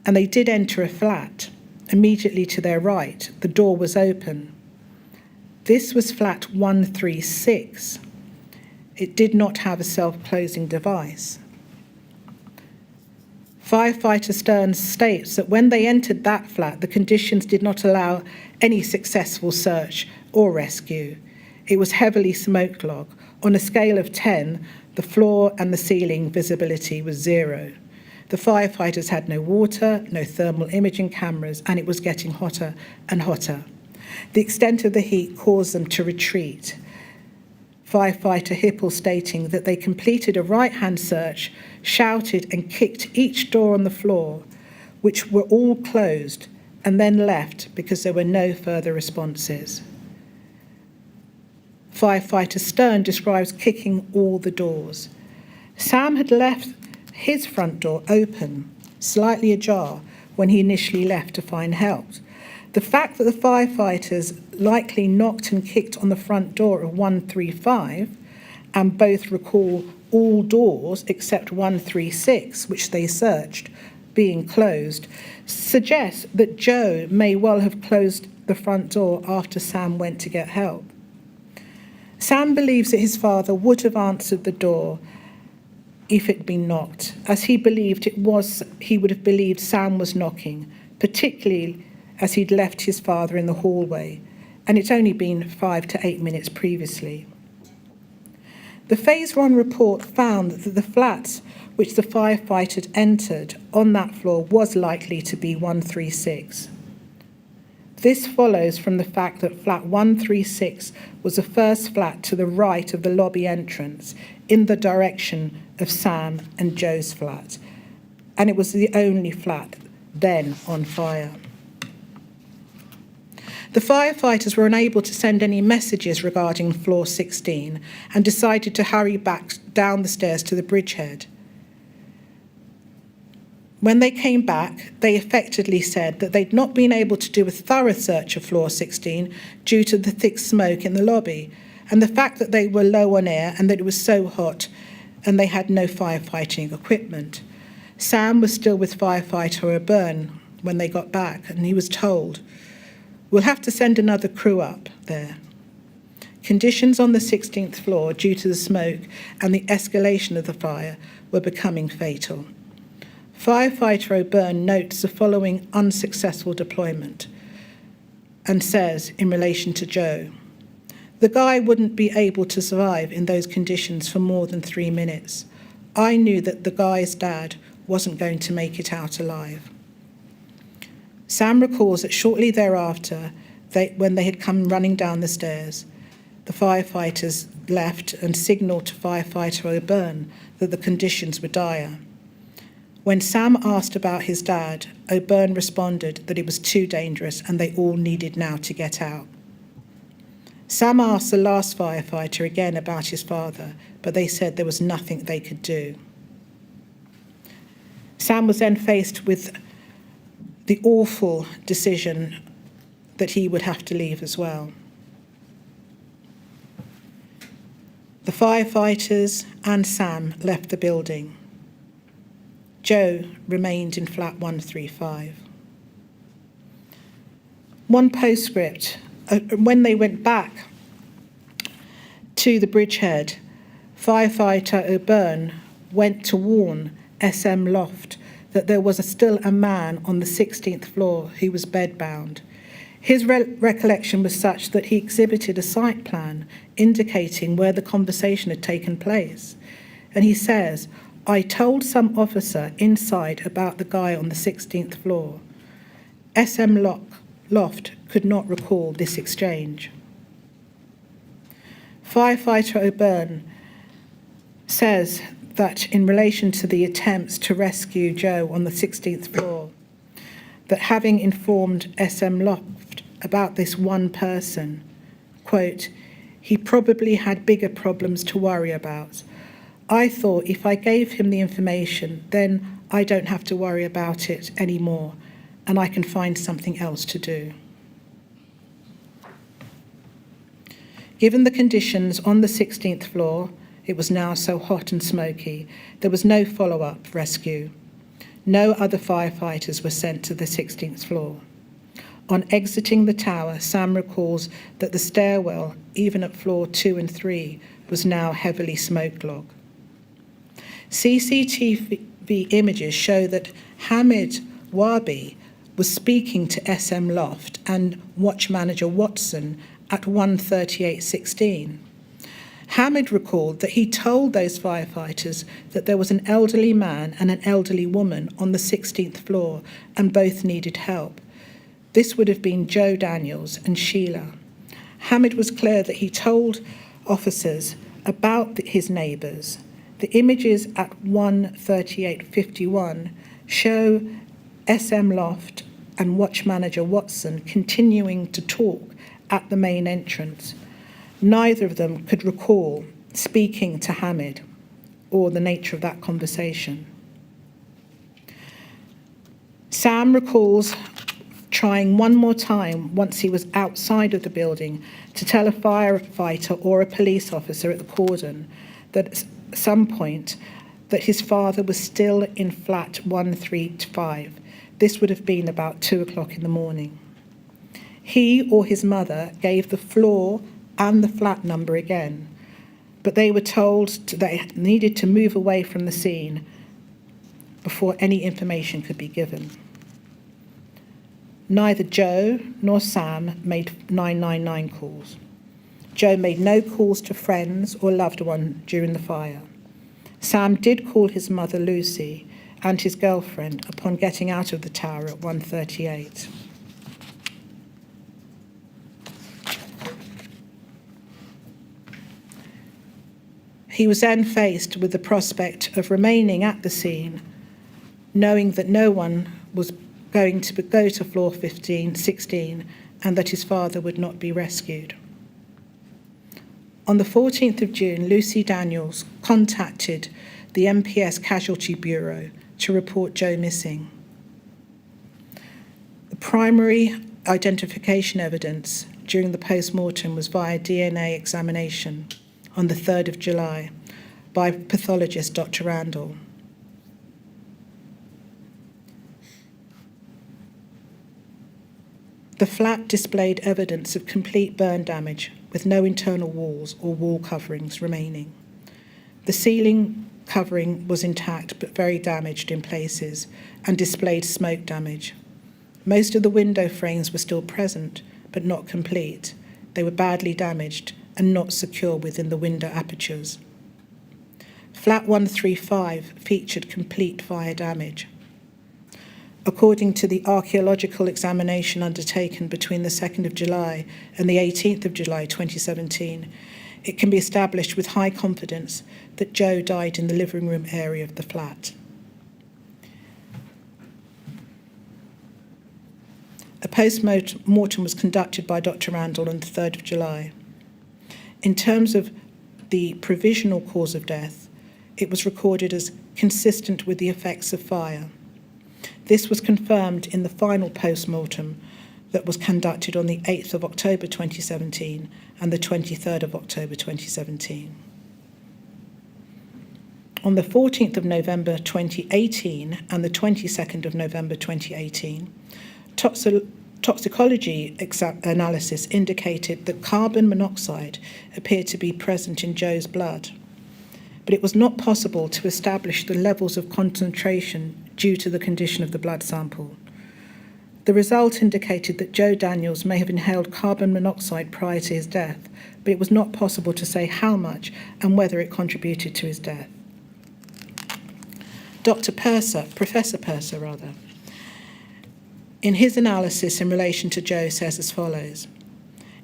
and they did enter a flat. Immediately to their right, the door was open. This was flat 136. It did not have a self-closing device. Firefighter Stearns states that when they entered that flat, the conditions did not allow any successful search or rescue. It was heavily smoke-logged. On a scale of 10, the floor and the ceiling visibility was 0. The firefighters had no water, no thermal imaging cameras, and it was getting hotter and hotter. The extent of the heat caused them to retreat. Firefighter Hipple stating that they completed a right-hand search, shouted and kicked each door on the floor, which were all closed, and then left because there were no further responses. Firefighter Stern describes kicking all the doors. Sam had left his front door open, slightly ajar, when he initially left to find help. The fact that the firefighters likely knocked and kicked on the front door of 135 and both recall all doors except 136, which they searched, being closed, suggests that Joe may well have closed the front door after Sam went to get help. Sam believes that his father would have answered the door if it had been knocked, as he would have believed Sam was knocking, particularly as he'd left his father in the hallway, and it's only been 5 to 8 minutes previously. The Phase 1 report found that the flats which the firefighter entered on that floor was likely to be 136. This follows from the fact that flat 136 was the first flat to the right of the lobby entrance in the direction of Sam and Joe's flat, and it was the only flat then on fire. The firefighters were unable to send any messages regarding floor 16 and decided to hurry back down the stairs to the bridgehead. When they came back, they effectively said that they'd not been able to do a thorough search of floor 16 due to the thick smoke in the lobby and the fact that they were low on air and that it was so hot and they had no firefighting equipment. Sam was still with firefighter O'Byrne when they got back, and he was told, "We'll have to send another crew up there." Conditions on the 16th floor due to the smoke and the escalation of the fire were becoming fatal. Firefighter O'Byrne notes the following unsuccessful deployment and says, in relation to Joe, "The guy wouldn't be able to survive in those conditions for more than 3 minutes. I knew that the guy's dad wasn't going to make it out alive." Sam recalls that shortly thereafter, when they had come running down the stairs, the firefighters left and signalled to firefighter O'Byrne that the conditions were dire. When Sam asked about his dad, O'Byrne responded that it was too dangerous and they all needed now to get out. Sam asked the last firefighter again about his father, but they said there was nothing they could do. Sam was then faced with the awful decision that he would have to leave as well. The firefighters and Sam left the building. Joe remained in flat 135. One postscript, when they went back to the bridgehead, firefighter O'Byrne went to warn SM Loft that there was still a man on the 16th floor who was bedbound. His recollection was such that he exhibited a site plan indicating where the conversation had taken place. And he says, "I told some officer inside about the guy on the 16th floor. SM Loft could not recall this exchange." Firefighter O'Byrne says that in relation to the attempts to rescue Joe on the 16th floor, that having informed SM Loft about this one person, quote, he probably had bigger problems to worry about. I thought if I gave him the information, then I don't have to worry about it anymore, and I can find something else to do. Given the conditions on the 16th floor, it was now so hot and smoky, there was no follow-up rescue. No other firefighters were sent to the 16th floor. On exiting the tower, Sam recalls that the stairwell, even at floor 2 and 3, was now heavily smoke-logged. CCTV images show that Hamid Wabi was speaking to SM Loft and watch manager Watson at 1:38:16. Hamid recalled that he told those firefighters that there was an elderly man and an elderly woman on the 16th floor and both needed help. This would have been Joe Daniels and Sheila. Hamid was clear that he told officers about his neighbours. The images at 1:38:51 show SM Loft and watch manager Watson continuing to talk at the main entrance. Neither of them could recall speaking to Hamid or the nature of that conversation. Sam recalls trying one more time once he was outside of the building to tell a firefighter or a police officer at the cordon that at some point that his father was still in flat 135. This would have been about 2 o'clock in the morning. He or his mother gave the floor and the flat number again, but they were told they needed to move away from the scene before any information could be given. Neither Joe nor Sam made 999 calls. Joe made no calls to friends or loved ones during the fire. Sam did call his mother Lucy and his girlfriend upon getting out of the tower at 1:38. He was then faced with the prospect of remaining at the scene, knowing that no one was going to go to floor 16, and that his father would not be rescued. On the 14th of June, Lucy Daniels contacted the MPS Casualty Bureau to report Joe missing. The primary identification evidence during the post-mortem was via DNA examination on the 3rd of July by pathologist Dr. Randall. The flat displayed evidence of complete burn damage with no internal walls or wall coverings remaining. The ceiling covering was intact but very damaged in places and displayed smoke damage. Most of the window frames were still present but not complete. They were badly damaged and not secure within the window apertures. Flat 135 featured complete fire damage. According to the archaeological examination undertaken between the 2nd of July and the 18th of July 2017, it can be established with high confidence that Joe died in the living room area of the flat. A post-mortem was conducted by Dr. Randall on the 3rd of July. In terms of the provisional cause of death, it was recorded as consistent with the effects of fire. This was confirmed in the final post-mortem that was conducted on the 8th of October 2017 and the 23rd of October 2017. On the 14th of November 2018 and the 22nd of November 2018, Toxicology Analysis indicated that carbon monoxide appeared to be present in Joe's blood, but it was not possible to establish the levels of concentration due to the condition of the blood sample. The result indicated that Joe Daniels may have inhaled carbon monoxide prior to his death, but it was not possible to say how much and whether it contributed to his death. Professor Perce, in his analysis in relation to Joe, says as follows: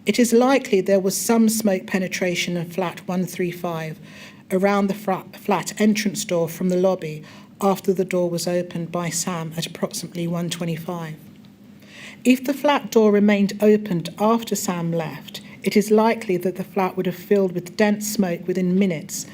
it is likely there was some smoke penetration in flat 135 around the flat entrance door from the lobby after the door was opened by Sam at approximately 1:25. If the flat door remained opened after Sam left, it is likely that the flat would have filled with dense smoke within minutes.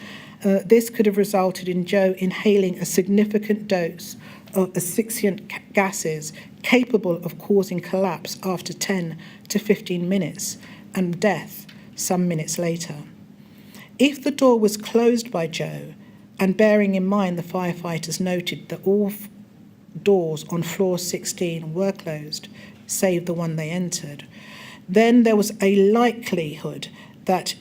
This could have resulted in Joe inhaling a significant dose of asphyxiant gases capable of causing collapse after 10 to 15 minutes and death some minutes later. If the door was closed by Joe, and bearing in mind the firefighters noted that all doors on floor 16 were closed, save the one they entered, then there was a likelihood that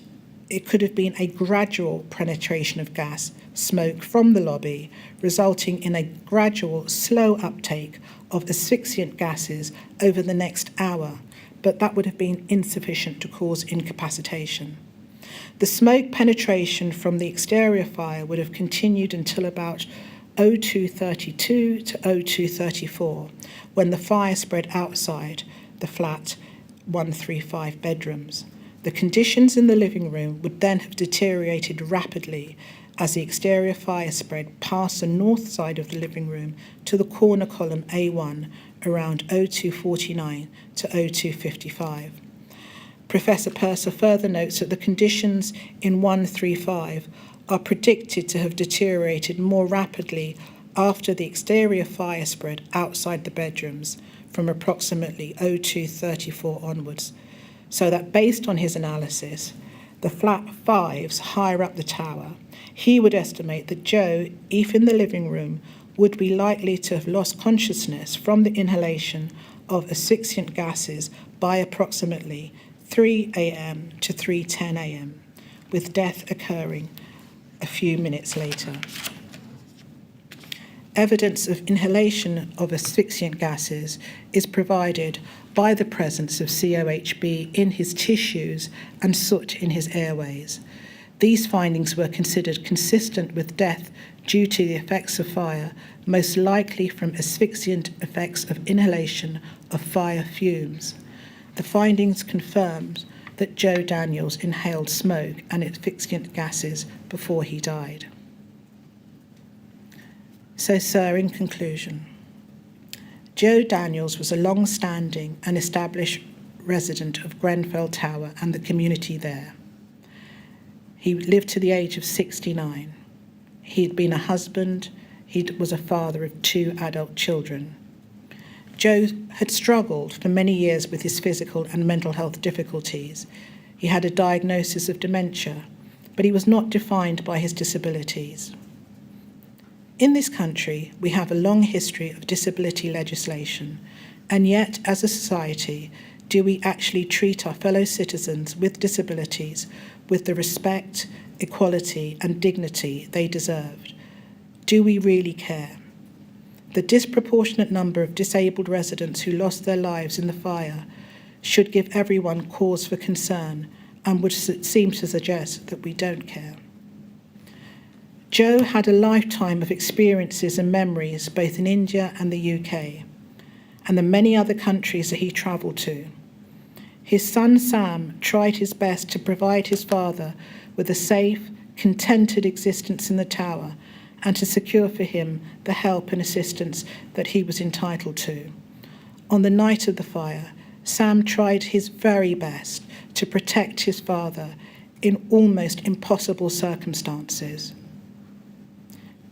it could have been a gradual penetration of gas smoke from the lobby, resulting in a gradual, slow uptake of asphyxiant gases over the next hour, but that would have been insufficient to cause incapacitation. The smoke penetration from the exterior fire would have continued until about 02:32 to 02:34, when the fire spread outside the flat 135 bedrooms. The conditions in the living room would then have deteriorated rapidly as the exterior fire spread past the north side of the living room to the corner column A1 around 02:49 to 02:55. Professor Perce further notes that the conditions in 135 are predicted to have deteriorated more rapidly after the exterior fire spread outside the bedrooms from approximately 02:34 onwards, so that based on his analysis, the flat fives higher up the tower, he would estimate that Joe, if in the living room, would be likely to have lost consciousness from the inhalation of asphyxiant gases by approximately 3 a.m. to 3:10 a.m., with death occurring a few minutes later. Evidence of inhalation of asphyxiant gases is provided by the presence of COHB in his tissues and soot in his airways. These findings were considered consistent with death due to the effects of fire, most likely from asphyxiant effects of inhalation of fire fumes. The findings confirmed that Joe Daniels inhaled smoke and asphyxiant gases before he died. So, sir, in conclusion, Joe Daniels was a long-standing and established resident of Grenfell Tower and the community there. He lived to the age of 69. He'd been a husband. He was a father of 2 adult children. Joe had struggled for many years with his physical and mental health difficulties. He had a diagnosis of dementia, but he was not defined by his disabilities. In this country, we have a long history of disability legislation, and yet, as a society, do we actually treat our fellow citizens with disabilities with the respect, equality, and dignity they deserved? Do we really care? The disproportionate number of disabled residents who lost their lives in the fire should give everyone cause for concern and would seem to suggest that we don't care. Joe had a lifetime of experiences and memories both in India and the UK, and the many other countries that he travelled to. His son Sam tried his best to provide his father with a safe, contented existence in the tower and to secure for him the help and assistance that he was entitled to. On the night of the fire, Sam tried his very best to protect his father in almost impossible circumstances.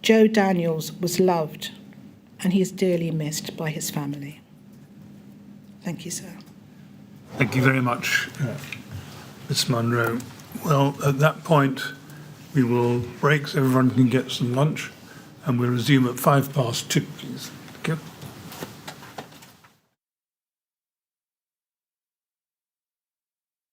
Joe Daniels was loved, and he is dearly missed by his family. Thank you, sir. Thank you very much, Ms. Munro. Well, at that point, we will break so everyone can get some lunch, and we'll resume at 2:05, please. Thank you.